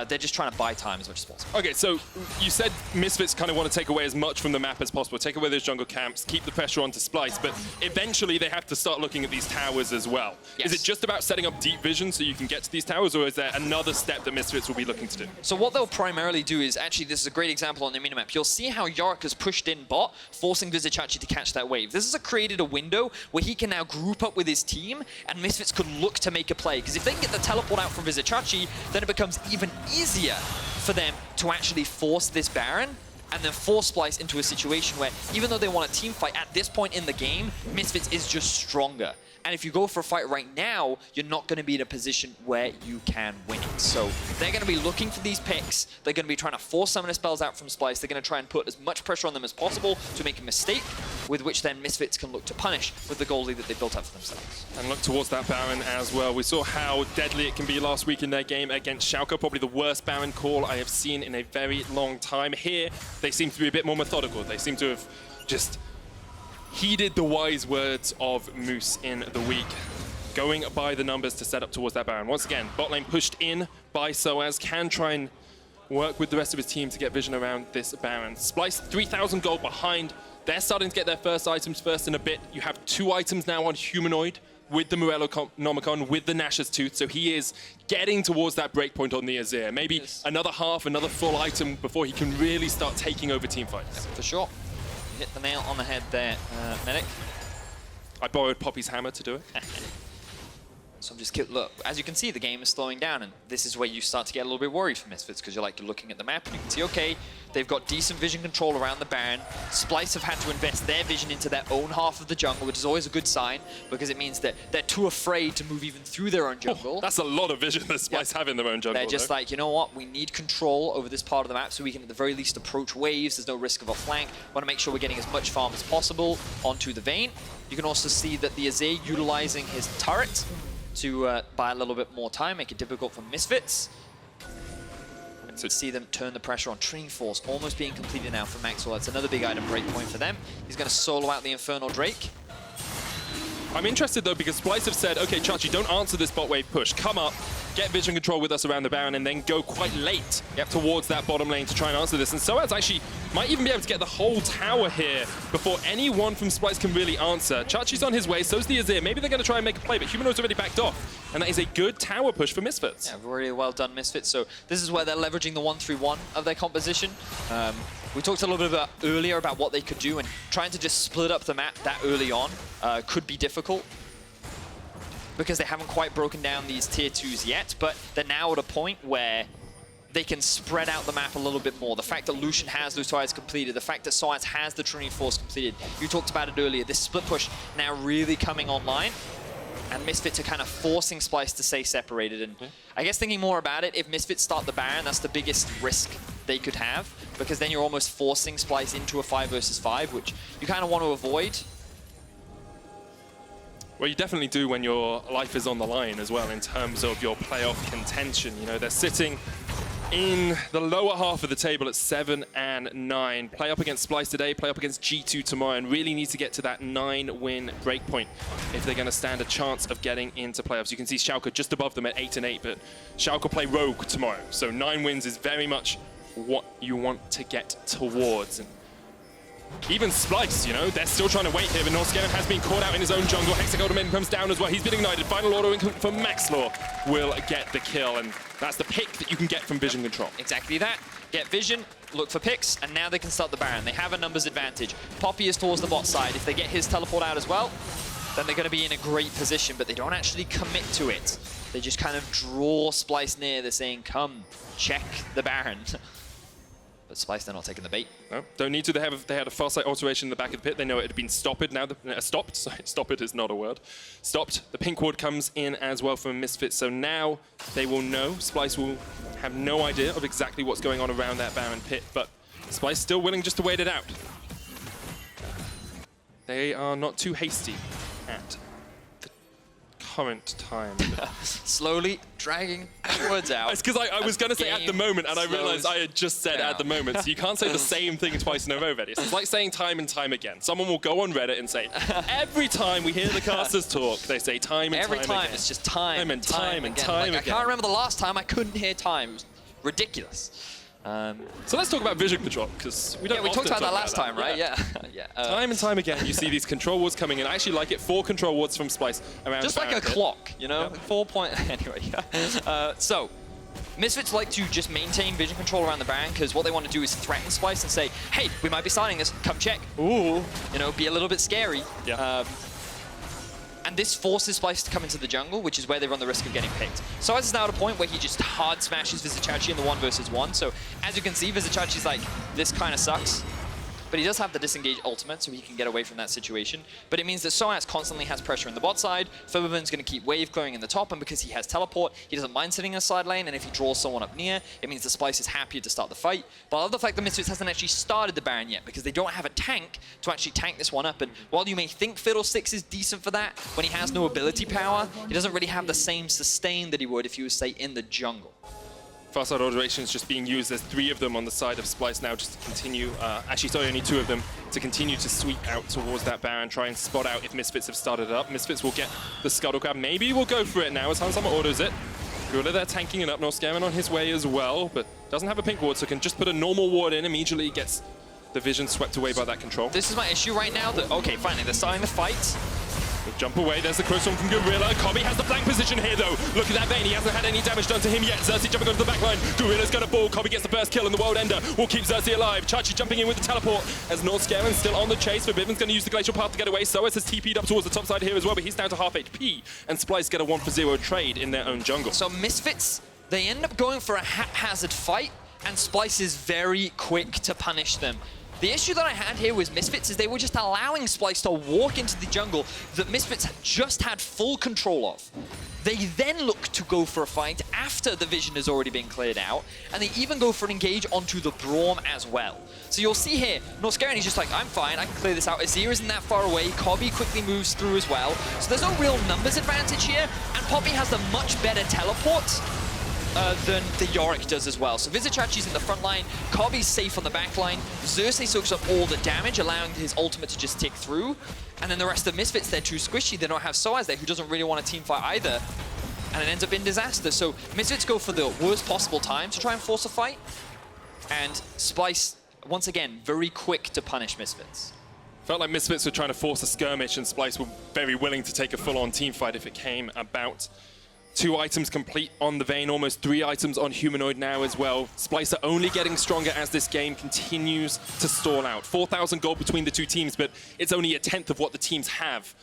they're just trying to buy time as much as possible. Okay, so you said Misfits kind of want to take away as much from the map as possible, take away those jungle camps, keep the pressure onto Splyce, but eventually they have to start looking at these towers as well. Yes. Is it just about setting up deep vision so you can get to these towers, or is there another step that Misfits will be looking to do? So what they'll primarily do is, actually this is a great example on the minimap, you'll see how Yorick has pushed in bot, forcing Vizicsacsi to catch that wave. This has created a window where he can now group up with his team, and Misfits could look to make a play, because if they can get the teleport out from Vizicsacsi, then it becomes even easier for them to actually force this Baron and then force Splyce into a situation where, even though they want a team fight, at this point in the game, Misfits is just stronger. And if you go for a fight right now, you're not going to be in a position where you can win it. So they're going to be looking for these picks. They're going to be trying to force some of the spells out from Splyce. They're going to try and put as much pressure on them as possible to make a mistake, with which then Misfits can look to punish with the goal lead that they built up for themselves. And look towards that Baron as well. We saw how deadly it can be last week in their game against Sjokz. Probably the worst Baron call I have seen in a very long time. Here, they seem to be a bit more methodical. They seem to have just heeded the wise words of Moose in the week, going by the numbers to set up towards that Baron. Once again, bot lane pushed in by sOAZ, can try and work with the rest of his team to get vision around this Baron. Splyce, 3,000 gold behind. They're starting to get their first items first in a bit. You have 2 items now on Humanoid with the Morellonomicon, with the Nash's Tooth, so he is getting towards that breakpoint on the Azir. Maybe another half, another full item before he can really start taking over teamfights. For sure. Hit the nail on the head there, Medic. I borrowed Poppy's hammer to do it. So I'm just, look, as you can see, the game is slowing down, and this is where you start to get a little bit worried for Misfits, because you're looking at the map and you can see, okay, they've got decent vision control around the Baron. Splyce have had to invest their vision into their own half of the jungle, which is always a good sign, because it means that they're too afraid to move even through their own jungle. Oh, that's a lot of vision that Splyce have in their own jungle. They're just like, you know what, we need control over this part of the map so we can at the very least approach waves. There's no risk of a flank. We want to make sure we're getting as much farm as possible onto the Vayne. You can also see that the Azir utilizing his turret to buy a little bit more time, make it difficult for Misfits. And so see them turn the pressure on Training Force, almost being completed now for Maxlore. That's another big item breakpoint for them. He's going to solo out the Infernal Drake. I'm interested though, because Splyce have said, okay, Chachi, don't answer this bot wave push. Come up, get vision control with us around the Baron, and then go quite late towards that bottom lane to try and answer this. And sOAZ actually might even be able to get the whole tower here before anyone from Splyce can really answer. Chachi's on his way, so's the Azir. Maybe they're going to try and make a play, but Humanoid's already backed off. And that is a good tower push for Misfits. Yeah, very well done, Misfits. So this is where they're leveraging the 1-3-1 of their composition. We talked a little bit earlier about what they could do, and trying to just split up the map that early on could be difficult, because they haven't quite broken down these tier 2s yet, but they're now at a point where they can spread out the map a little bit more. The fact that Lucian has those tires completed, the fact that sOAZ has the Trinity Force completed, you talked about it earlier, this split push now really coming online, and Misfits are kind of forcing Splyce to stay separated. And I guess thinking more about it, if Misfits start the Baron, that's the biggest risk they could have, because then you're almost forcing Splyce into a 5 versus 5, which you kind of want to avoid. Well, you definitely do when your life is on the line as well in terms of your playoff contention. You know, they're sitting in the lower half of the table at 7 and 9. Play up against Splyce today, play up against G2 tomorrow, and really need to get to that 9-win breakpoint if they're going to stand a chance of getting into playoffs. You can see Sjokz just above them at 8 and 8, but Sjokz play Rogue tomorrow, so 9 wins is very much what you want to get towards. And even Splyce, you know, they're still trying to wait here, but Norskeren has been caught out in his own jungle. Hexagolden comes down as well. He's been ignited. Final order for Maxlore will get the kill, and that's the pick that you can get from vision control. Exactly that. Get vision, look for picks, and now they can start the Baron. They have a numbers advantage. Poppy is towards the bot side. If they get his teleport out as well, then they're going to be in a great position, but they don't actually commit to it. They just kind of draw Splyce near. They're saying, come, check the Baron. But Splyce, they're not taking the bait. No, don't need to. They had a Farsight alteration in the back of the pit. They know it had been stopped. Now, stopped. Sorry, stopped is not a word. Stopped. The pink ward comes in as well from Misfits. So now they will know. Splyce will have no idea of exactly what's going on around that Baron pit. But Splyce still willing just to wait it out. They are not too hasty at the current time. Slowly dragging words out. It's because I was going to say at the moment, and I realized I had just said at the moment. So you can't say the same thing twice in a row, Vedius. It's like saying time and time again. Someone will go on Reddit and say, every time we hear the casters talk, they say time and every time time again. It's just time and time and again. time like, again. I can't remember the last time I couldn't hear time. It was ridiculous. So let's talk about vision control, because we don't. Yeah, we talked about that last that. time, right? Yeah. Time and time again, you see these control wards coming in. I actually like it. 4 control wards from Splyce around. Just like a clock, you know. 4 point. Anyway, so Misfits like to just maintain vision control around the Baron, because what they want to do is threaten Splyce and say, hey, we might be starting this. Come check. Ooh. You know, be a little bit scary. Yeah. And this forces Splyce to come into the jungle, which is where they run the risk of getting picked. sOAZ is now at a point where he just hard smashes Vizicsacsi in the 1v1. So as you can see, Vizicacsi's like, this kind of sucks. But he does have the disengage ultimate, so he can get away from that situation. But it means that sOAZ constantly has pressure in the bot side. Febiven's going to keep wave going in the top, and because he has teleport, he doesn't mind sitting in a side lane, and if he draws someone up near, it means the Splyce is happier to start the fight. But I love the fact that Misfits hasn't actually started the Baron yet, because they don't have a tank to actually tank this one up. And while you may think Fiddlesticks is decent for that, when he has no ability power, he doesn't really have the same sustain that he would if he was, say, in the jungle. Fast side alteration is just being used. There's 3 of them on the side of Splyce now just to continue, actually sorry, only 2 of them, to continue to sweep out towards that Baron, try and spot out if Misfits have started it up. Misfits will get the scuttle grab. Maybe we'll go for it now as Hansama orders it. Gorilla there tanking it up. Norskeren on his way as well, but doesn't have a pink ward, so can just put a normal ward in. Immediately gets the vision swept away by that control. This is my issue right now. That okay, finally, they're starting the fight. Jump away, there's the crossform from Gorilla. Kobbe has the flank position here though. Look at that Vayne, he hasn't had any damage done to him yet. Xerxe jumping onto the backline. Gorilla's gonna ball. Kobbe gets the first kill and the world ender will keep Xerxe alive. Chachi jumping in with the teleport as Norskeren still on the chase. Febiven's gonna use the glacial path to get away. sOAZ has TP'd up towards the top side here as well, but he's down to half HP. And Splyce get a 1-for-0 trade in their own jungle. So Misfits, they end up going for a haphazard fight, and Splyce is very quick to punish them. The issue that I had here with Misfits is they were just allowing Splyce to walk into the jungle that Misfits just had full control of. They then look to go for a fight after the vision has already been cleared out, and they even go for an engage onto the Braum as well. So you'll see here, Norskeren is just like, I'm fine, I can clear this out. Azir isn't that far away, Kobbe quickly moves through as well. So there's no real numbers advantage here, and Poppy has the much better teleport than the Yorick does as well. So Vizicacsi's in the front line, Kobbe's safe on the back line, Xerxe soaks up all the damage, allowing his ultimate to just tick through, and then the rest of Misfits, they're too squishy, they don't have sOAZ there, who doesn't really want a team fight either, and it ends up in disaster. So Misfits go for the worst possible time to try and force a fight, and Splyce, once again, very quick to punish Misfits. Felt like Misfits were trying to force a skirmish and Splyce were very willing to take a full-on team fight if it came about. 2 items complete on the Vayne, almost 3 items on Humanoid now as well. Splyce are only getting stronger as this game continues to stall out. 4,000 gold between the 2 teams, but it's only a tenth of what the teams have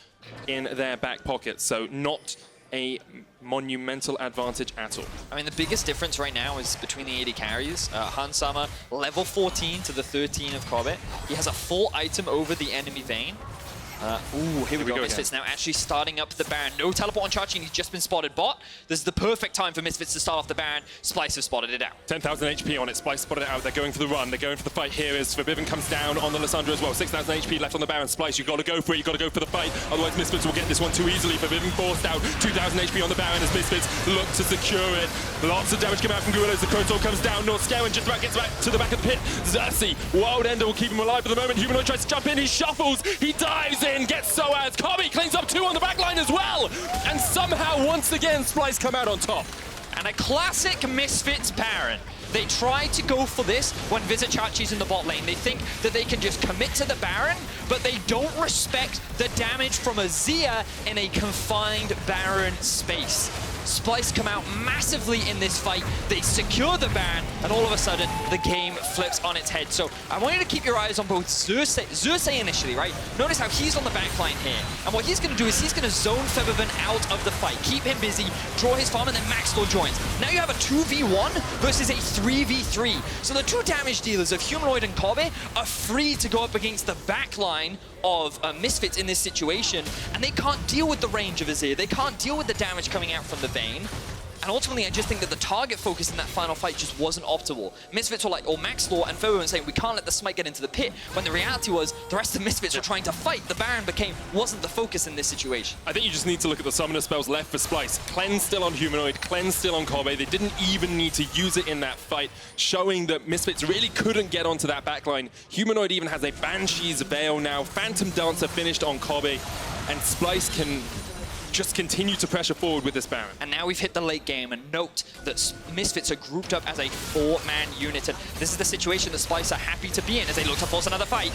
in their back pocket, so not a monumental advantage at all. I mean, the biggest difference right now is between the AD carries. Hansama, level 14 to the 13 of Kobbe. He has a full item over the enemy Vayne. Here we go. Misfits now actually starting up the Baron. No teleport on Chachi, and he's just been spotted bot. This is the perfect time for Misfits to start off the Baron. Splyce have spotted it out. 10,000 HP on it. Splyce spotted it out. They're going for the run. They're going for the fight here as Febiven comes down on the Lissandra as well. 6,000 HP left on the Baron. Splyce, you've got to go for it. You've got to go for the fight. Otherwise, Misfits will get this one too easily. Febiven forced out. 2,000 HP on the Baron as Misfits look to secure it. Lots of damage coming out from Gorilla as the Crow comes down. Norskeren just about gets back to the back of the pit. Xerxe, Wild Ender will keep him alive for the moment. Humanoid tries to jump in. He shuffles. He dives in. Gets sOAZ. Kobbe cleans up 2 on the back line as well. And somehow, once again, Splyce come out on top. And a classic Misfits Baron. They try to go for this when Vizicacsi's in the bot lane. They think that they can just commit to the Baron, but they don't respect the damage from Azir in a confined Baron space. Splyce come out massively in this fight. They secure the Baron, and all of a sudden, the game flips on its head. So I want you to keep your eyes on both Xerxe initially, right? Notice how he's on the back line here. And what he's going to do is he's going to zone Febiven out of the fight, keep him busy, draw his farm, and then Maxlore joins. Now you have a 2v1 versus a 3v3. So the 2 damage dealers of Humanoid and Kobbe are free to go up against the back line of Misfits in this situation, and they can't deal with the range of Azir. They can't deal with the damage coming out from the Vayne. And ultimately, I just think that the target focus in that final fight just wasn't optimal. Misfits were like, or Maxlore and Febiven saying, we can't let the smite get into the pit, when the reality was the rest of the Misfits were trying to fight. The Baron wasn't the focus in this situation. I think you just need to look at the summoner spells left for Splyce. Cleanse still on Humanoid, Cleanse still on Kobbe. They didn't even need to use it in that fight, showing that Misfits really couldn't get onto that backline. Humanoid even has a Banshee's Veil now. Phantom Dancer finished on Kobbe, and Splyce can just continue to pressure forward with this Baron. And now we've hit the late game, and note that Misfits are grouped up as a 4-man unit, and this is the situation that Splyce are happy to be in as they look to force another fight.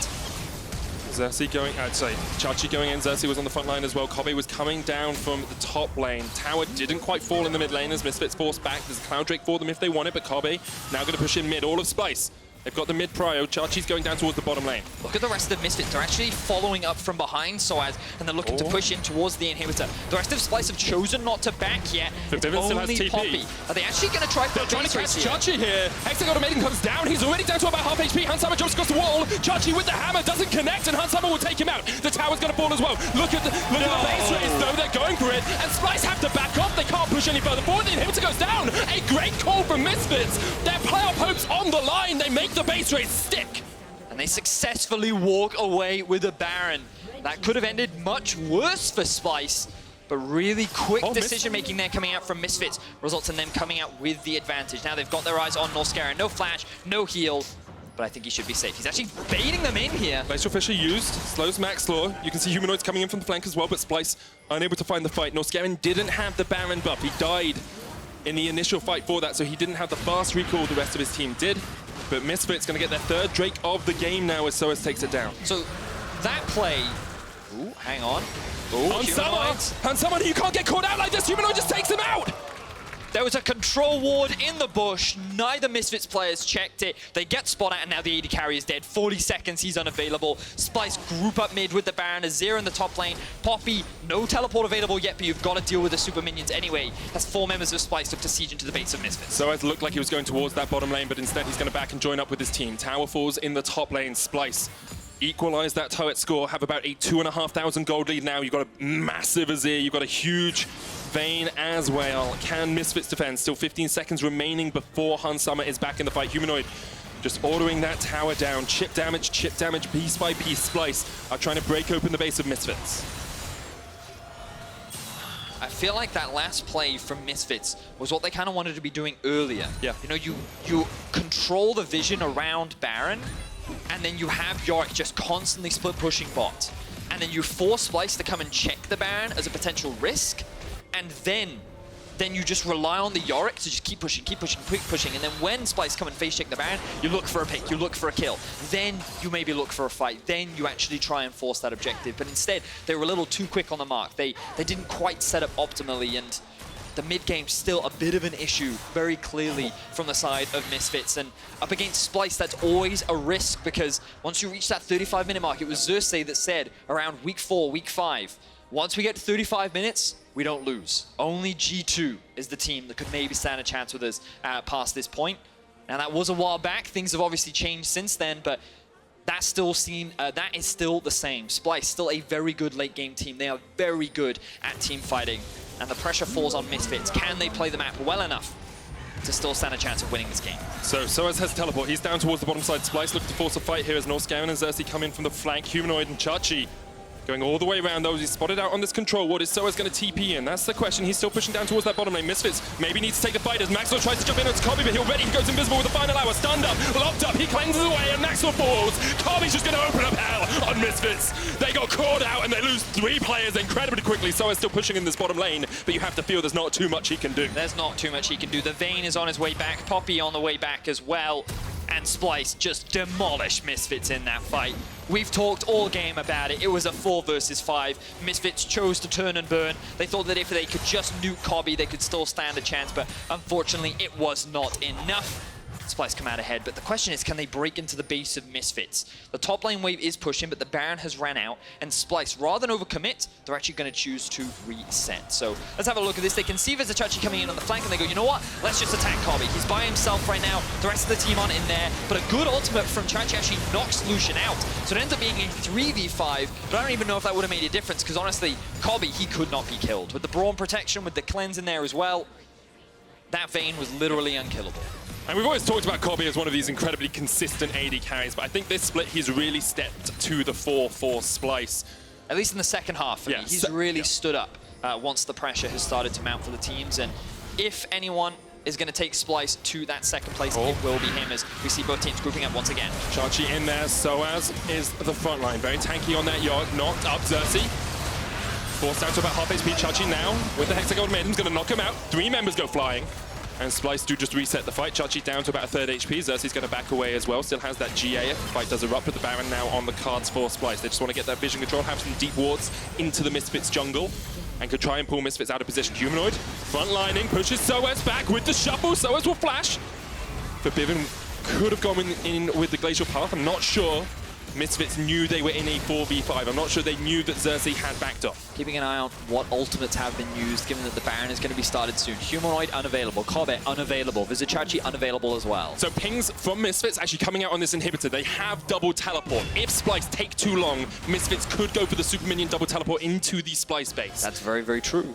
Xerxe going, Chachi going in. Xerxe was on the front line as well. Kobbe was coming down from the top lane. Tower didn't quite fall in the mid lane as Misfits forced back. There's a Cloud Drake for them if they want it, but Kobbe now going to push in mid. All of Splyce They've got the mid prio. Chachi's going down towards the bottom lane. Look at the rest of Misfits. They're actually following up from behind sOAZ, and they're looking to push in towards the inhibitor. The rest of Splyce have chosen not to back yet. Febiven still has TP. Poppy. Are they actually going to try for They're trying to catch here? Xerxe here. Hexagon Maiden comes down. He's already down to about half HP. Hansama jumps across the wall. Xerxe with the hammer doesn't connect, and Hansama will take him out. The tower's going to fall as well. Look at the base race, though. They're going for it, and Splyce have to back off. They can't push any further forward. The inhibitor goes down. A great call from Misfits. Their playoff hopes on the line. They make the base race stick. And they successfully walk away with a Baron. That could have ended much worse for Splyce, but really quick decision-making there coming out from Misfits results in them coming out with the advantage. Now they've got their eyes on Norskeren. No flash, no heal, but I think he should be safe. He's actually baiting them in here. Glacial Fissure used, slows Maxlore. You can see Humanoids coming in from the flank as well, but Splyce unable to find the fight. Norskeren didn't have the Baron buff. He died in the initial fight for that, so he didn't have the fast recall the rest of his team did. But Misfits going to get their third Drake of the game now as sOAZ takes it down. So that play... Ooh, hang on. Ooh, Hansama, you can't get caught out like this. Humanoid just takes him out. There was a control ward in the bush. Neither Misfits players checked it. They get spot out, and now the AD carry is dead. 40 seconds, he's unavailable. Splyce group up mid with the Baron. Azir in the top lane. Poppy, no teleport available yet, but you've got to deal with the super minions anyway. That's 4 members of Splyce look to siege into the base of Misfits. sOAZ looked like he was going towards that bottom lane, but instead he's going to back and join up with his team. Tower falls in the top lane. Splyce equalize that turret score, have about a 2,500 gold lead now. You've got a massive Azir, you've got a huge Vayne as well. Can Misfits defend? Still 15 seconds remaining before Hansama is back in the fight. Humanoid just ordering that tower down. Chip damage, piece by piece. Splyce are trying to break open the base of Misfits. I feel like that last play from Misfits was what they kind of wanted to be doing earlier. Yeah. You know, you control the vision around Baron, and then you have Yorick just constantly split pushing bot. And then you force Splyce to come and check the Baron as a potential risk, and then you just rely on the Yorick to just keep pushing, and then when Splyce come and face check the Baron, you look for a pick, you look for a kill. Then you maybe look for a fight, then you actually try and force that objective. But instead, they were a little too quick on the mark. They didn't quite set up optimally, and the mid-game's still a bit of an issue, very clearly, from the side of Misfits. And up against Splyce, that's always a risk, because once you reach that 35-minute mark, it was Xerxe that said around week 4, week 5, once we get to 35 minutes, we don't lose. Only G2 is the team that could maybe stand a chance with us past this point. Now, that was a while back. Things have obviously changed since then, but that is still the same. Splyce, still a very good late-game team. They are very good at team fighting, and the pressure falls on Misfits. Can they play the map well enough to still stand a chance of winning this game? So sOAZ has teleport. He's down towards the bottom side. Splyce looking to force a fight here as Norskeren and Xerxe come in from the flank. Humanoid and Xerxe going all the way around, though. He's spotted out on this control ward. Is sOAZ going to TP in? That's the question. He's still pushing down towards that bottom lane. Misfits maybe needs to take the fight as Maxlore tries to jump in onto Kobbe, but he goes invisible with the final hour. Stunned up, locked up, he cleanses away, and Maxlore falls. Kobbe's just going to open up hell on Misfits. They got caught out, and they lose 3 players incredibly quickly. sOAZ still pushing in this bottom lane, but you have to feel there's not too much he can do. There's not too much he can do. The Vayne is on his way back. Poppy on the way back as well. And Splyce just demolished Misfits in that fight. We've talked all game about it. It was a 4 versus 5. Misfits chose to turn and burn. They thought that if they could just nuke Kobbe, they could still stand a chance, but unfortunately, it was not enough. Splyce come out ahead, but the question is, can they break into the base of Misfits? The top lane wave is pushing, but the Baron has ran out, and Splyce, rather than overcommit, they're actually going to choose to reset. So let's have a look at this. They can see Vizicsacsi coming in on the flank, and they go, you know what? Let's just attack Kobbe. He's by himself right now. The rest of the team aren't in there, but a good ultimate from Xerxe actually knocks Lucian out. So it ends up being a 3v5, but I don't even know if that would have made a difference, because honestly, Kobbe, he could not be killed. With the Braum protection, with the cleanse in there as well, that Vayne was literally unkillable. And we've always talked about Kobbe as one of these incredibly consistent AD carries, but I think this split, he's really stepped to the fore for Splyce. At least in the second half, I mean, he's really stood up once the pressure has started to mount for the teams. And if anyone is going to take Splyce to that second place, it will be him, as we see both teams grouping up once again. Xerxe in there, sOAZ is the front line. Very tanky on that Yorick, knocked up Xerxe. Forced down to about half HP. Xerxe now with the Hexagon Maiden's going to knock him out. 3 members go flying. And Splyce do just reset the fight. Xerxe down to about a 3rd HP. Xerxe's going to back away as well. Still has that GA if the fight does erupt, with the Baron now on the cards for Splyce. They just want to get that vision control, have some deep wards into the Misfits jungle, and could try and pull Misfits out of position. Humanoid, front lining, pushes sOAZ back with the shuffle. sOAZ will flash. Febiven could have gone in with the Glacial Path. I'm not sure. Misfits knew they were in a 4v5. I'm not sure they knew that Xerxe had backed off. Keeping an eye on what ultimates have been used, given that the Baron is going to be started soon. Humanoid unavailable, Kobbe unavailable, Vizicsacsi unavailable as well. So pings from Misfits actually coming out on this inhibitor. They have double teleport. If Splyce take too long, Misfits could go for the super minion double teleport into the Splyce base. That's very, very true.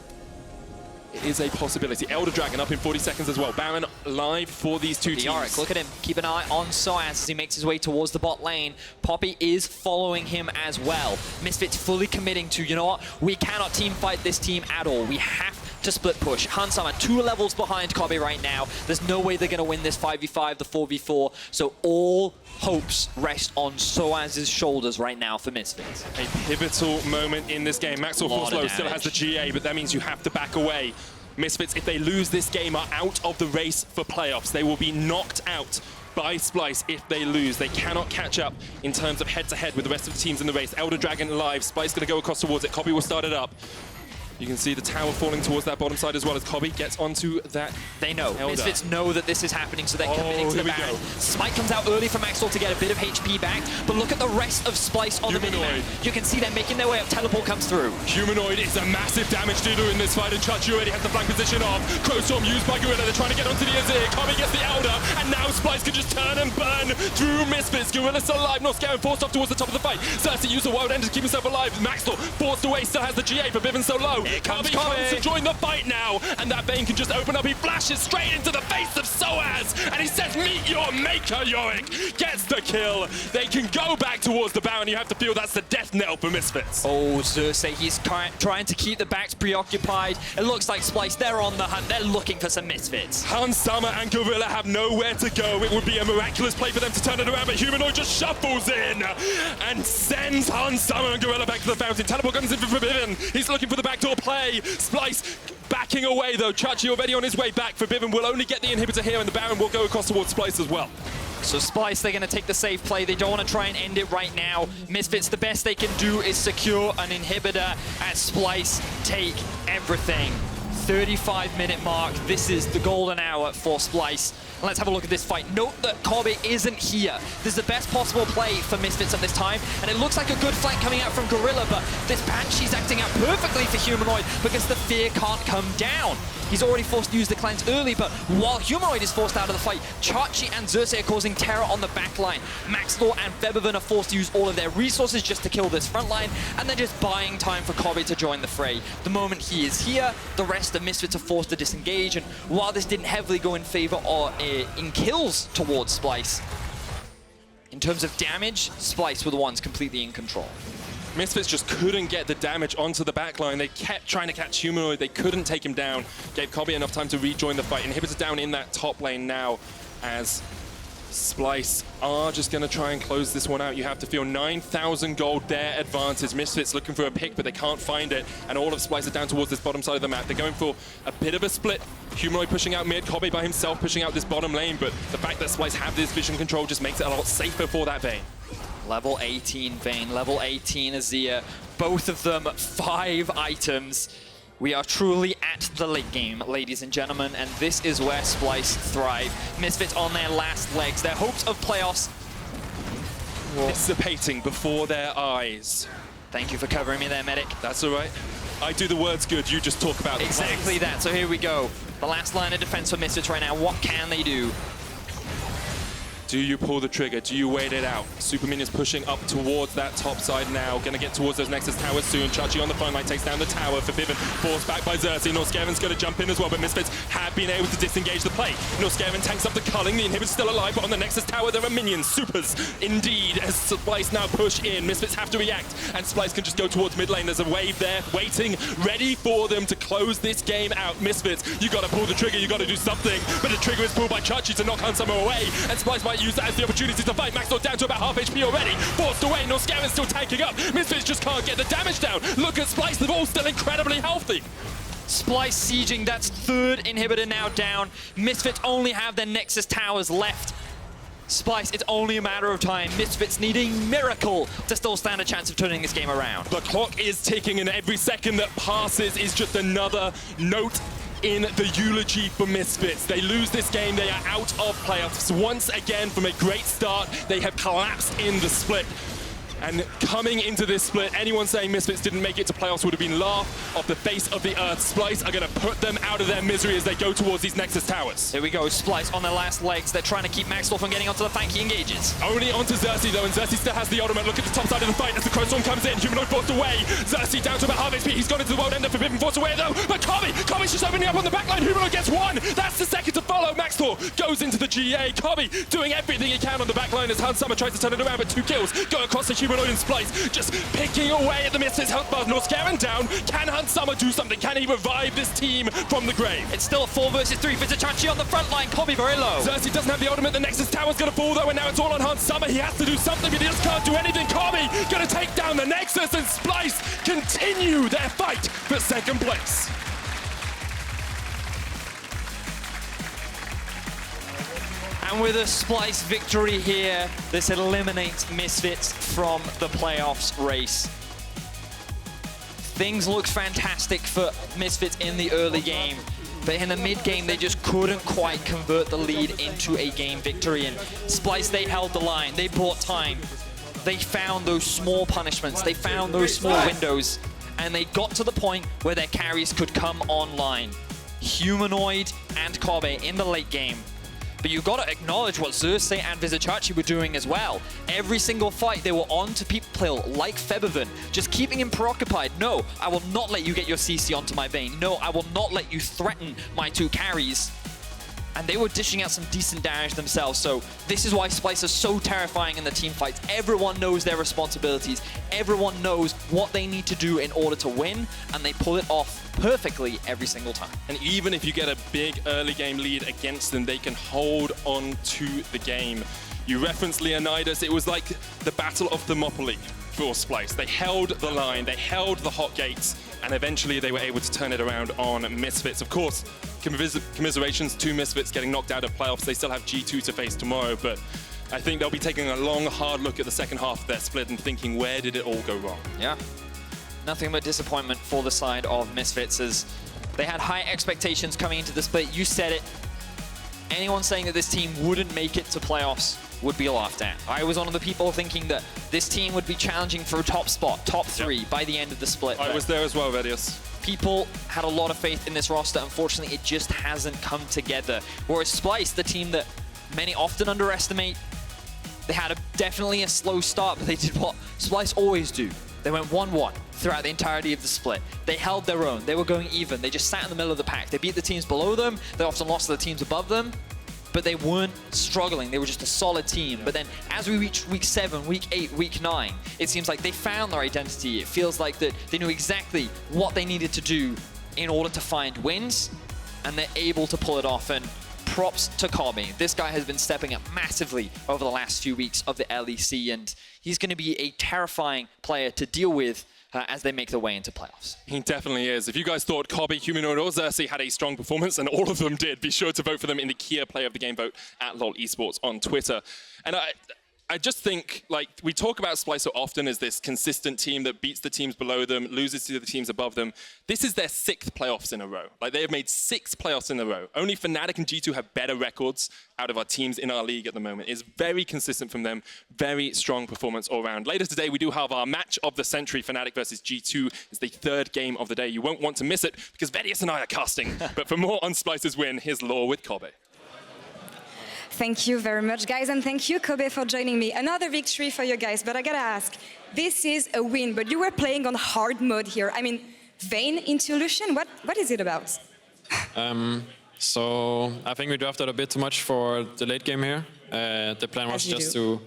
It is a possibility. Elder Dragon up in 40 seconds as well. Baron live for these two teams. Yorick, look at him. Keep an eye on sOAZ as he makes his way towards the bot lane. Poppy is following him as well. Misfits fully committing to, you know what? We cannot team fight this team at all. We have to split push. Hansama 2 levels behind Kobbe right now. There's no way they're going to win this 5v5, the 4v4. So all hopes rest on sOAZ's shoulders right now for Misfits. A pivotal moment in this game. Maxlore full slow still has the GA, but that means you have to back away. Misfits, if they lose this game, are out of the race for playoffs. They will be knocked out by Splyce if they lose. They cannot catch up in terms of head-to-head with the rest of the teams in the race. Elder Dragon live. Splyce going to go across towards it. Kobbe will start it up. You can see the tower falling towards that bottom side as well as Kobbe gets onto that. They know. Elder. Misfits know that this is happening, so they're committing to the Baron. Smite comes out early for Maxlore to get a bit of HP back, but look at the rest of Splyce on the minimap. You can see they're making their way up. Teleport comes through. Humanoid is a massive damage dealer in this fight, and Sjokz already has the flank position off. Crowstorm used by Gorilla. They're trying to get onto the Azir. Kobbe gets the Elder, and now Splyce can just turn and burn through Misfits. Gorilla still alive. Norskeren forced off towards the top of the fight. Xerxe used the wild end to keep himself alive. Maxlore forced away, still has the GA, but Febiven so low. Here comes Kobbe to join the fight now, and that Vayne can just open up. He flashes straight into the face of sOAZ, and he says, "Meet your maker." Yorick gets the kill. They can go back towards the Baron. You have to feel that's the death knell for Misfits. Oh, Xerxe, he's trying to keep the backs preoccupied. It looks like Splyce, they're on the hunt. They're looking for some Misfits. Hansama and Gorilla have nowhere to go. It would be a miraculous play for them to turn it around, but Humanoid just shuffles in and sends Hansama and Gorilla back to the fountain. Teleport comes in for Febiven. He's looking for the backdoor play. Splyce backing away though. Sjokz already on his way back. Febiven will only get the inhibitor here, and the Baron will go across towards Splyce as well. So Splyce, they're going to take the safe play. They don't want to try and end it right now. Misfits, the best they can do is secure an inhibitor as Splyce take everything. 35-minute mark. This is the golden hour for Splyce. Let's have a look at this fight. Note that Kobbe isn't here. This is the best possible play for Misfits at this time, and it looks like a good flank coming out from Gorilla, but this Banshee's acting out perfectly for Humanoid because the fear can't come down. He's already forced to use the cleanse early, but while Humanoid is forced out of the fight, Sjokz and Xerxe are causing terror on the back line. Maxlore and Febiven are forced to use all of their resources just to kill this front line, and they're just buying time for Kobbe to join the fray. The moment he is here, the rest of Misfits are forced to disengage, and while this didn't heavily go in favor or in kills towards Splyce, in terms of damage, Splyce were the ones completely in control. Misfits just couldn't get the damage onto the backline. They kept trying to catch Humanoid. They couldn't take him down. Gave Kobbe enough time to rejoin the fight. Inhibitor down in that top lane now as Splyce are just going to try and close this one out. You have to feel 9,000 gold, their advantage. Misfits looking for a pick, but they can't find it. And all of Splyce are down towards this bottom side of the map. They're going for a bit of a split. Humanoid pushing out mid, Kobbe by himself pushing out this bottom lane. But the fact that Splyce have this vision control just makes it a lot safer for that Vayne. Level 18 Vayne, level 18 Azir. Both of them 5 items. We are truly at the late game, ladies and gentlemen, and this is where Splyce thrive. Misfits on their last legs. Their hopes of playoffs dissipating before their eyes. Thank you for covering me there, medic. That's all right. I do the words good, you just talk about exactly that. So here we go. The last line of defense for Misfits right now. What can they do? Do you pull the trigger? Do you wait it out? Super Minions pushing up towards that top side now. Gonna get towards those Nexus towers soon. Sjokz on the phone line takes down the tower. Febiven forced back by Xerxe. Norskeren's gonna jump in as well, but Misfits have been able to disengage the play. Norskeren tanks up the culling. The inhibitor's still alive, but on the Nexus tower there are minions. Supers indeed as Splyce now push in. Misfits have to react, and Splyce can just go towards mid lane. There's a wave there waiting, ready for them to close this game out. Misfits, you gotta pull the trigger, you gotta do something. But the trigger is pulled by Sjokz to knock Hansama away, and Splyce might use that as the opportunity to fight. Maxlore down to about half HP already. Forced away, Norskeren's still tanking up. Misfits just can't get the damage down. Look at Splyce, they're all still incredibly healthy. Splyce sieging, that's 3rd inhibitor now down. Misfits only have their Nexus towers left. Splyce, it's only a matter of time. Misfits need a miracle to still stand a chance of turning this game around. The clock is ticking, and every second that passes is just another note in the eulogy for Misfits. They lose this game, they are out of playoffs. Once again, from a great start, they have collapsed in the split. And coming into this split, anyone saying Misfits didn't make it to playoffs would have been laughed off the face of the earth. Splyce are going to put them out of their misery as they go towards these Nexus towers. Here we go, Splyce on their last legs. They're trying to keep Maxlore from getting onto the flank. He engages. Only onto Xerxe though, and Xerxe still has the ultimate. Look at the top side of the fight as the Crow Storm comes in. Humanoid forced away. Xerxe down to about half HP. He's gone into the world ender. Febiven forced away though. But Kobbe's just opening up on the backline. Humanoid gets one. That's the second to follow. Maxlore goes into the GA. Kobbe doing everything he can on the backline as Hunsummer tries to turn it around, but 2 kills go across the Humanoid and Splyce. Just picking away at the Misfits health bar. Norskeren down. Can Hunsummer do something? Can he revive this team from the grave? It's still a 4 versus 3. Vizicsacsi on the front line. Kobbe very low. Xerxe doesn't have the ultimate. The Nexus tower's going to fall though, and now it's all on Hunsummer. He has to do something, but he just can't do anything. Kobbe going to take down the Nexus, and Splyce continue their fight for second place. And with a Splyce victory here, this eliminates Misfits from the playoffs race. Things look fantastic for Misfits in the early game, but in the mid game, they just couldn't quite convert the lead into a game victory. And Splyce, they held the line, they bought time. They found those small punishments, they found those small windows, and they got to the point where their carries could come online. Humanoid and Kobbe in the late game. But you've got to acknowledge what Xerxe and Vizicsacsi were doing as well. Every single fight, they were on to people like Febiven, just keeping him preoccupied. No, I will not let you get your CC onto my Vayne. No, I will not let you threaten my 2 carries. And they were dishing out some decent damage themselves. So this is why Splyce is so terrifying in the team fights. Everyone knows their responsibilities. Everyone knows what they need to do in order to win, and they pull it off perfectly every single time. And even if you get a big early game lead against them, they can hold on to the game. You referenced Leonidas. It was like the Battle of Thermopylae for Splyce. They held the line, they held the hot gates, and eventually they were able to turn it around on Misfits. Of course, commiserations to Misfits getting knocked out of playoffs. They still have G2 to face tomorrow, but I think they'll be taking a long, hard look at the second half of their split and thinking, where did it all go wrong? Yeah. Nothing but disappointment for the side of Misfits, as they had high expectations coming into the split. You said it. Anyone saying that this team wouldn't make it to playoffs would be laughed at. I was one of the people thinking that this team would be challenging for a top spot, top 3 by the end of the split. I was there as well, Vedius. People had a lot of faith in this roster. Unfortunately, it just hasn't come together. Whereas Splyce, the team that many often underestimate, they had definitely a slow start, but they did what Splyce always do. They went 1-1 throughout the entirety of the split. They held their own. They were going even. They just sat in the middle of the pack. They beat the teams below them. They often lost to the teams above them, but they weren't struggling. They were just a solid team. But then as we reached week 7, week 8, week 9, it seems like they found their identity. It feels like that they knew exactly what they needed to do in order to find wins, and they're able to pull it off. And props to Kobbe. This guy has been stepping up massively over the last few weeks of the LEC, and he's going to be a terrifying player to deal with as they make their way into playoffs. He definitely is. If you guys thought Kobbe, Humanoid, or Xerxe had a strong performance, and all of them did, be sure to vote for them in the Kia Player of the Game vote at LOL Esports on Twitter. And I just think, like, we talk about Splyce so often as this consistent team that beats the teams below them, loses to the teams above them. This is their 6th playoffs in a row. Like, they have made 6 playoffs in a row. Only Fnatic and G2 have better records out of our teams in our league at the moment. It's very consistent from them. Very strong performance all around. Later today, we do have our match of the century, Fnatic versus G2. It's the 3rd game of the day. You won't want to miss it because Vedius and I are casting. But for more on Splyce's win, here's Laure with Kobbe. Thank you very much, guys, and thank you, Kobbe, for joining me. Another victory for you guys, but I gotta ask, this is a win, but you were playing on hard mode here. I mean, Vayne into Lucian, what is it about? So I think we drafted a bit too much for the late game here. The plan was just to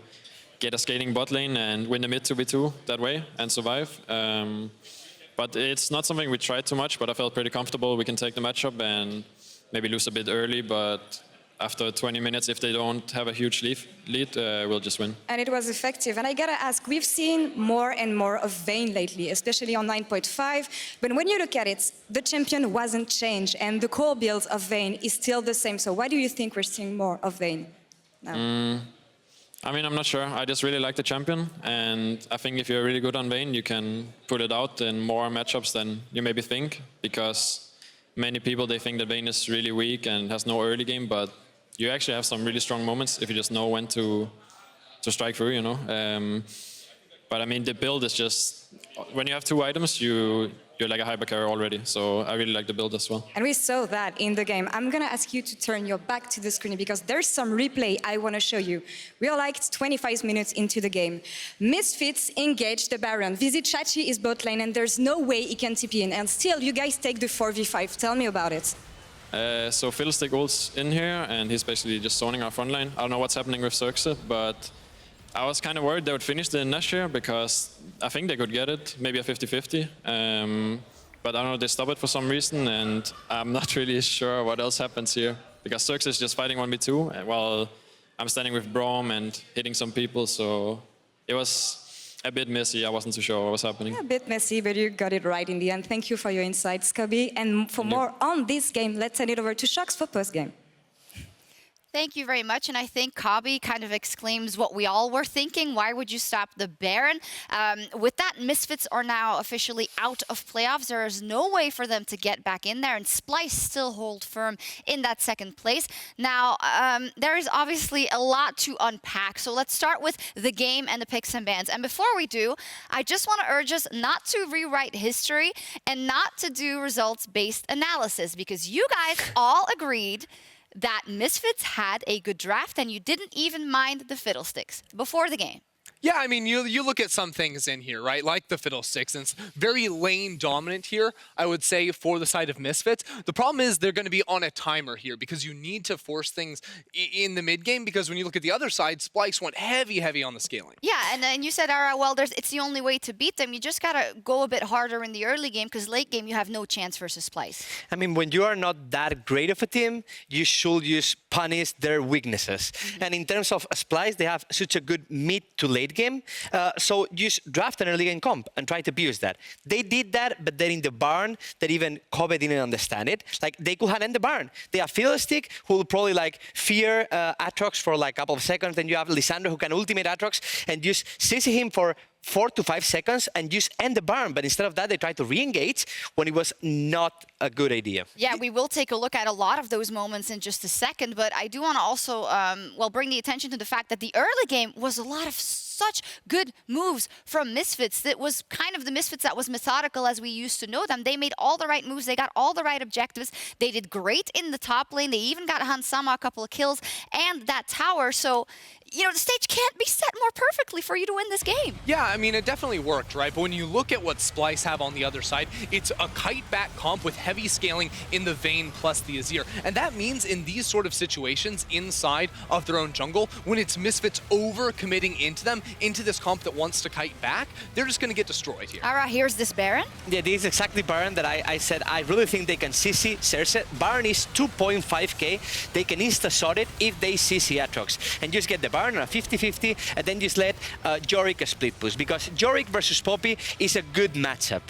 get a scaling bot lane and win the mid 2v2 that way and survive. But it's not something we tried too much, but I felt pretty comfortable. We can take the matchup and maybe lose a bit early, but after 20 minutes, if they don't have a huge lead, we'll just win. And it was effective. And I gotta ask, we've seen more and more of Vayne lately, especially on 9.5. But when you look at it, the champion wasn't changed, and the core build of Vayne is still the same. So why do you think we're seeing more of Vayne now? I mean, I'm not sure. I just really like the champion. And I think if you're really good on Vayne, you can put it out in more matchups than you maybe think. Because many people, they think that Vayne is really weak and has no early game, but you actually have some really strong moments if you just know when to strike through, you know. But I mean, the build is just, when you have 2 items, you're like a hyper carry already. So I really like the build as well. And we saw that in the game. I'm going to ask you to turn your back to the screen because there's some replay I want to show you. We are like 25 minutes into the game. Misfits engage the Baron. Vizicsacsi is bot lane and there's no way he can TP in. And still, you guys take the 4v5. Tell me about it. So Fiddlesticks ults in here and he's basically just zoning our front line. I don't know what's happening with Xerxe, but I was kind of worried they would finish the Nash here because I think they could get it, maybe a 50-50. But I don't know, they stop it for some reason, and I'm not really sure what else happens here. Because Sjokz is just fighting 1v2, while I'm standing with Braum and hitting some people, so it was a bit messy. I wasn't too sure what was happening. A bit messy, but you got it right in the end. Thank you for your insights, Kobbe. And for more on this game, let's send it over to Sjokz for post-game. Thank you very much, and I think Kobbe kind of exclaims what we all were thinking. Why would you stop the Baron? With that, Misfits are now officially out of playoffs. There is no way for them to get back in there, and Splyce still hold firm in that 2nd place. Now, there is obviously a lot to unpack, so let's start with the game and the picks and bans. And before we do, I just want to urge us not to rewrite history and not to do results-based analysis, because you guys all agreed that Misfits had a good draft and you didn't even mind the Fiddlesticks before the game. Yeah, I mean, you look at some things in here, right? Like the Fiddlesticks, and it's very lane dominant here, I would say, for the side of Misfits. The problem is they're going to be on a timer here because you need to force things in the mid game, because when you look at the other side, Splyce went heavy on the scaling. Yeah, and then you said, Ara, well, it's the only way to beat them. You just got to go a bit harder in the early game, because late game you have no chance versus Splyce. I mean, when you are not that great of a team, you should just punish their weaknesses. And in terms of Splyce, they have such a good mid to late game. So just draft an early game comp and try to abuse that. They did that, but then in the Baron, that even Kobbe didn't understand it. Like, they could have ended the Baron. They have Fiddlestick, who will probably like fear Aatrox for like a couple of seconds. Then you have Lissandra, who can ultimate Aatrox and just CC him for 4 to 5 seconds and just end the Baron. But instead of that, they tried to re-engage when it was not a good idea. Yeah, we will take a look at a lot of those moments in just a second, but I do want to also, well, bring the attention to the fact that the early game was a lot of such good moves from Misfits. That was kind of the Misfits that was methodical as we used to know them. They made all the right moves. They got all the right objectives. They did great in the top lane. They even got Hansama a couple of kills and that tower. So, you know, the stage can't be set more perfectly for you to win this game. Yeah, I mean, it definitely worked, right? But when you look at what Splyce have on the other side, it's a kite back comp with heavy scaling in the Vayne plus the Azir. And that means in these sort of situations inside of their own jungle, when it's Misfits over-committing into them, into this comp that wants to kite back, they're just going to get destroyed here. Ara, here's this Baron. Yeah, this is exactly Baron that I said. I really think they can CC Xerxe. Baron is 2.5k. They can insta-shot it if they CC Aatrox. And just get the Baron on a 50-50, and then just let Yorick split push. Because Yorick versus Poppy is a good matchup.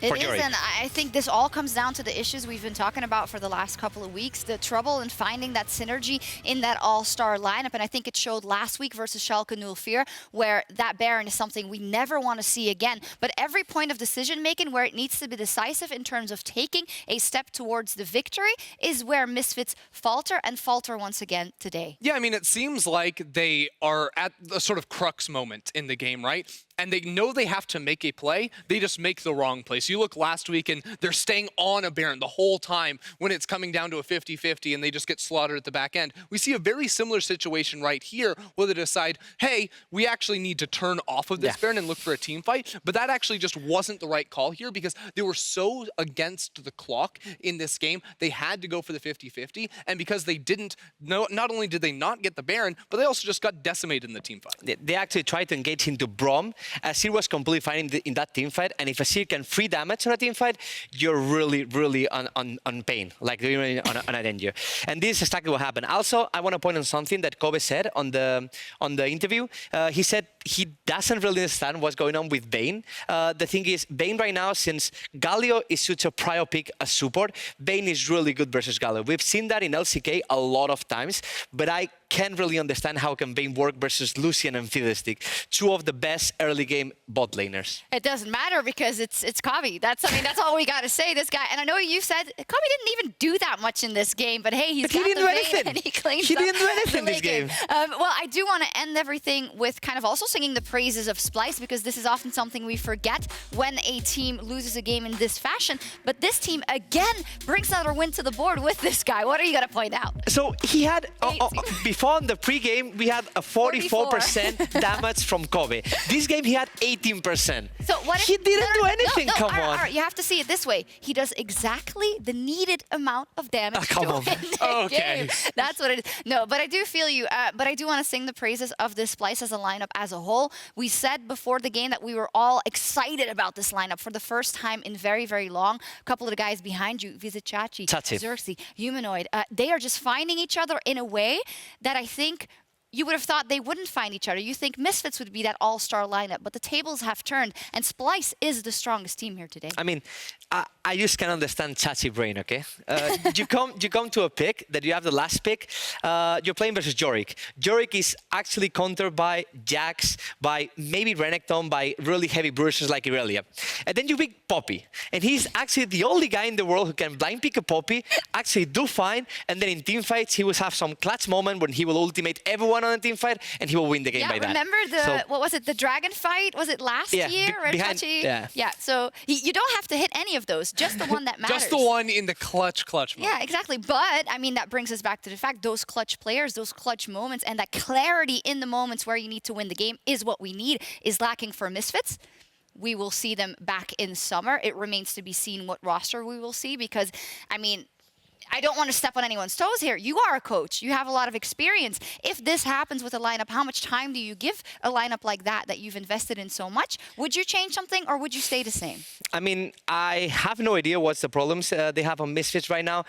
It is, and I think this all comes down to the issues we've been talking about for the last couple of weeks, the trouble in finding that synergy in that all-star lineup, and I think it showed last week versus Schalke 04, where that Baron is something we never want to see again. But every point of decision-making where it needs to be decisive in terms of taking a step towards the victory is where Misfits falter, and falter once again today. Yeah, I mean, it seems like they are at a sort of crux moment in the game, right? And they know they have to make a play, they just make the wrong play. So you look last week and they're staying on a Baron the whole time when it's coming down to a 50-50 and they just get slaughtered at the back end. We see a very similar situation right here where they decide, hey, we actually need to turn off of this Baron and look for a team fight. But that actually just wasn't the right call here because they were so against the clock in this game, they had to go for the 50-50. And because they didn't, not only did they not get the Baron, but they also just got decimated in the team fight. They actually tried to engage into Braum. Azir was completely fine in that team fight, and if Azir can free damage on a team fight, you're really on pain, like you're on a danger. And this is exactly what happened. Also, I want to point on something that Kobbe said on the interview. He said he doesn't really understand what's going on with Vayne. The thing is, Vayne right now, since Galio is such a prior pick as support, Vayne is really good versus Galio. We've seen that in LCK a lot of times, but I can't really understand how can Vayne work versus Lucian and Fiddlesticks, two of the best early game bot laners. It doesn't matter because it's Kobbe. That's all we got to say. This guy, and I know you said Kobbe didn't even do that much in this game, but hey, he's got the Vayne and he claims He didn't do anything this game. Well, I do want to end everything with kind of also singing the praises of Splyce, because this is often something we forget when a team loses a game in this fashion. But this team again brings another win to the board with this guy. What are you going to point out? So he had, before in the pre-game, we had a 44% damage from Kobbe. This game, he had 18%. So what he didn't do anything, come on. You have to see it this way. He does exactly the needed amount of damage to win the game. That's what it is. No, but I do feel you. But I do want to sing the praises of this Splyce as a lineup as a whole. We said before the game that we were all excited about this lineup for the first time in very, very long. A couple of the guys behind you, Vizicsacsi, Xerxe, Humanoid, they are just finding each other in a way that I think you would have thought they wouldn't find each other. You think Misfits would be that all-star lineup, but the tables have turned, and Splyce is the strongest team here today. I mean, I just can't understand Chachi brain, okay? you come to a pick that you have the last pick. You're playing versus Yorick. Yorick is actually countered by Jax, by maybe Renekton, by really heavy bruisers like Irelia. And then you pick Poppy, and he's actually the only guy in the world who can blind pick a Poppy, actually do fine, and then in teamfights he will have some clutch moment when he will ultimate everyone on a team fight, and he will win the game by that. Remember the, what was it, the dragon fight? Was it last year? Yeah, so you don't have to hit any of those, just the one that matters. Just the one in the clutch mode. Yeah, exactly. But, I mean, that brings us back to the fact those clutch players, those clutch moments, and that clarity in the moments where you need to win the game is what we need, is lacking for Misfits. We will see them back in summer. It remains to be seen what roster we will see because, I mean, I don't want to step on anyone's toes here. You are a coach. You have a lot of experience. If this happens with a lineup, how much time do you give a lineup like that you've invested in so much? Would you change something or would you stay the same? I mean, I have no idea what's the problems they have on Misfits right now.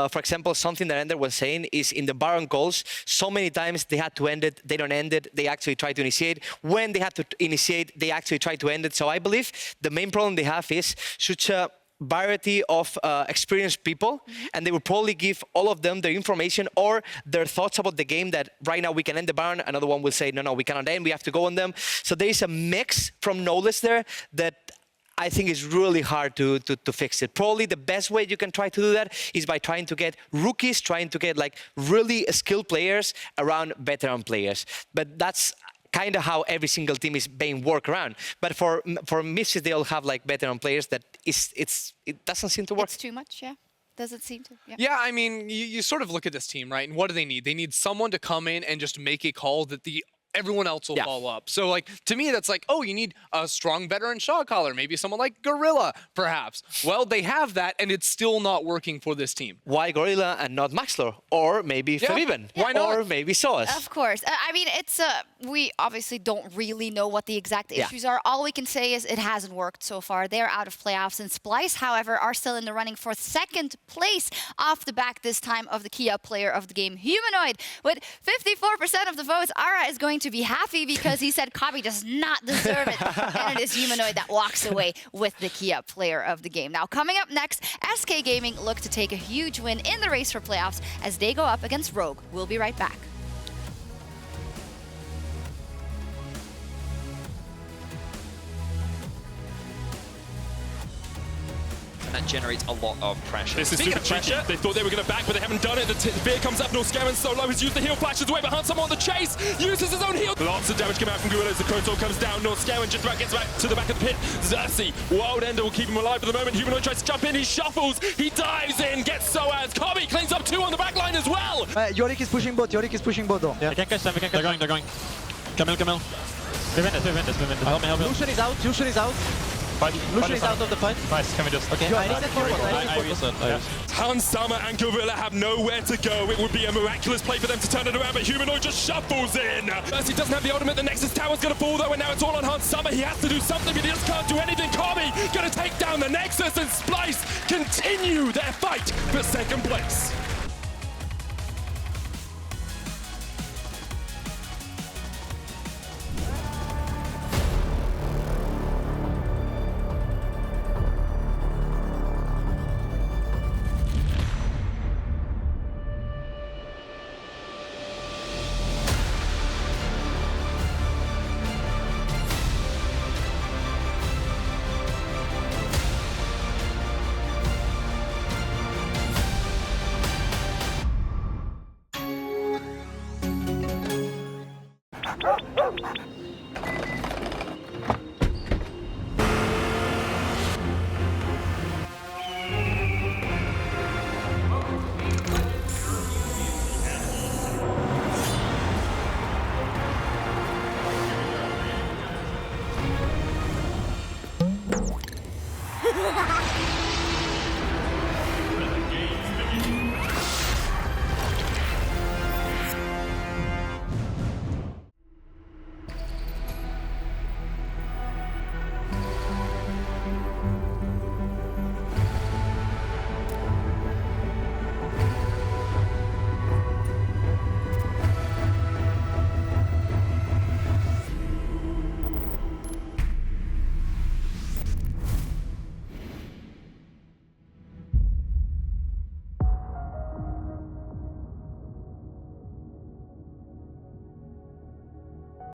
For example, something that Ender was saying is in the Baron calls, so many times they had to end it, they don't end it, they actually try to initiate. When they have to initiate, they actually try to end it. So I believe the main problem they have is such a variety of experienced people, and they will probably give all of them their information or their thoughts about the game that right now we can end the Baron, another one will say, no, we cannot end, we have to go on them. So there is a mix from knowledge there that I think is really hard to fix it. Probably the best way you can try to do that is by trying to get rookies, trying to get like really skilled players around veteran players. But that's kind of how every single team is being worked around. But for Misfits, they all have like veteran players that it doesn't seem to work. It's too much, yeah. Does it seem to? Yeah, I mean, you sort of look at this team, right? And what do they need? They need someone to come in and just make a call that everyone else will follow up. So, like, to me, that's like, oh, you need a strong veteran shot caller, maybe someone like Gorilla, perhaps. Well, they have that, and it's still not working for this team. Why Gorilla and not Maxlore? Or maybe Febiven? Why not? Or maybe sOAZ? Of course. I mean, it's we obviously don't really know what the exact issues are. All we can say is it hasn't worked so far. They're out of playoffs, and Splyce, however, are still in the running for second place off the back this time of the Kia player of the game, Humanoid. With 54% of the votes, Ara is going to be happy because he said Kobbe does not deserve it. And it is Humanoid that walks away with the Kia player of the game. Now, coming up next, SK Gaming look to take a huge win in the race for playoffs as they go up against Rogue. We'll be right back. That generates a lot of pressure. This is super pressure. They thought they were going to back, but they haven't done it. The fear comes up. Norskeren solo has used the heal, flashes away behind someone on the chase. Uses his own heal. Lots of damage coming out from Gorilla as the Kotor comes down. Norskeren just about gets back to the back of the pit. Xerxe, Wild Ender will keep him alive for the moment. Humanoid tries to jump in. He shuffles. He dives in, gets sOAZ. Kobbe cleans up 2 on the back line as well. Yorick is pushing bot. Yorick is pushing bot though. Yeah. We can catch them. They're going. Camille. Help me. Lucian is out. Lucian is out. Lucian is out of the fight. Nice, can we just... Okay, I reset forward. I reset. Hansama and Gorilla have nowhere to go. It would be a miraculous play for them to turn it around, but Humanoid just shuffles in. As he doesn't have the ultimate, the Nexus Tower's going to fall though, and now it's all on Hansama. He has to do something, but he just can't do anything. Kobbe going to take down the Nexus, and Splyce continue their fight for second place.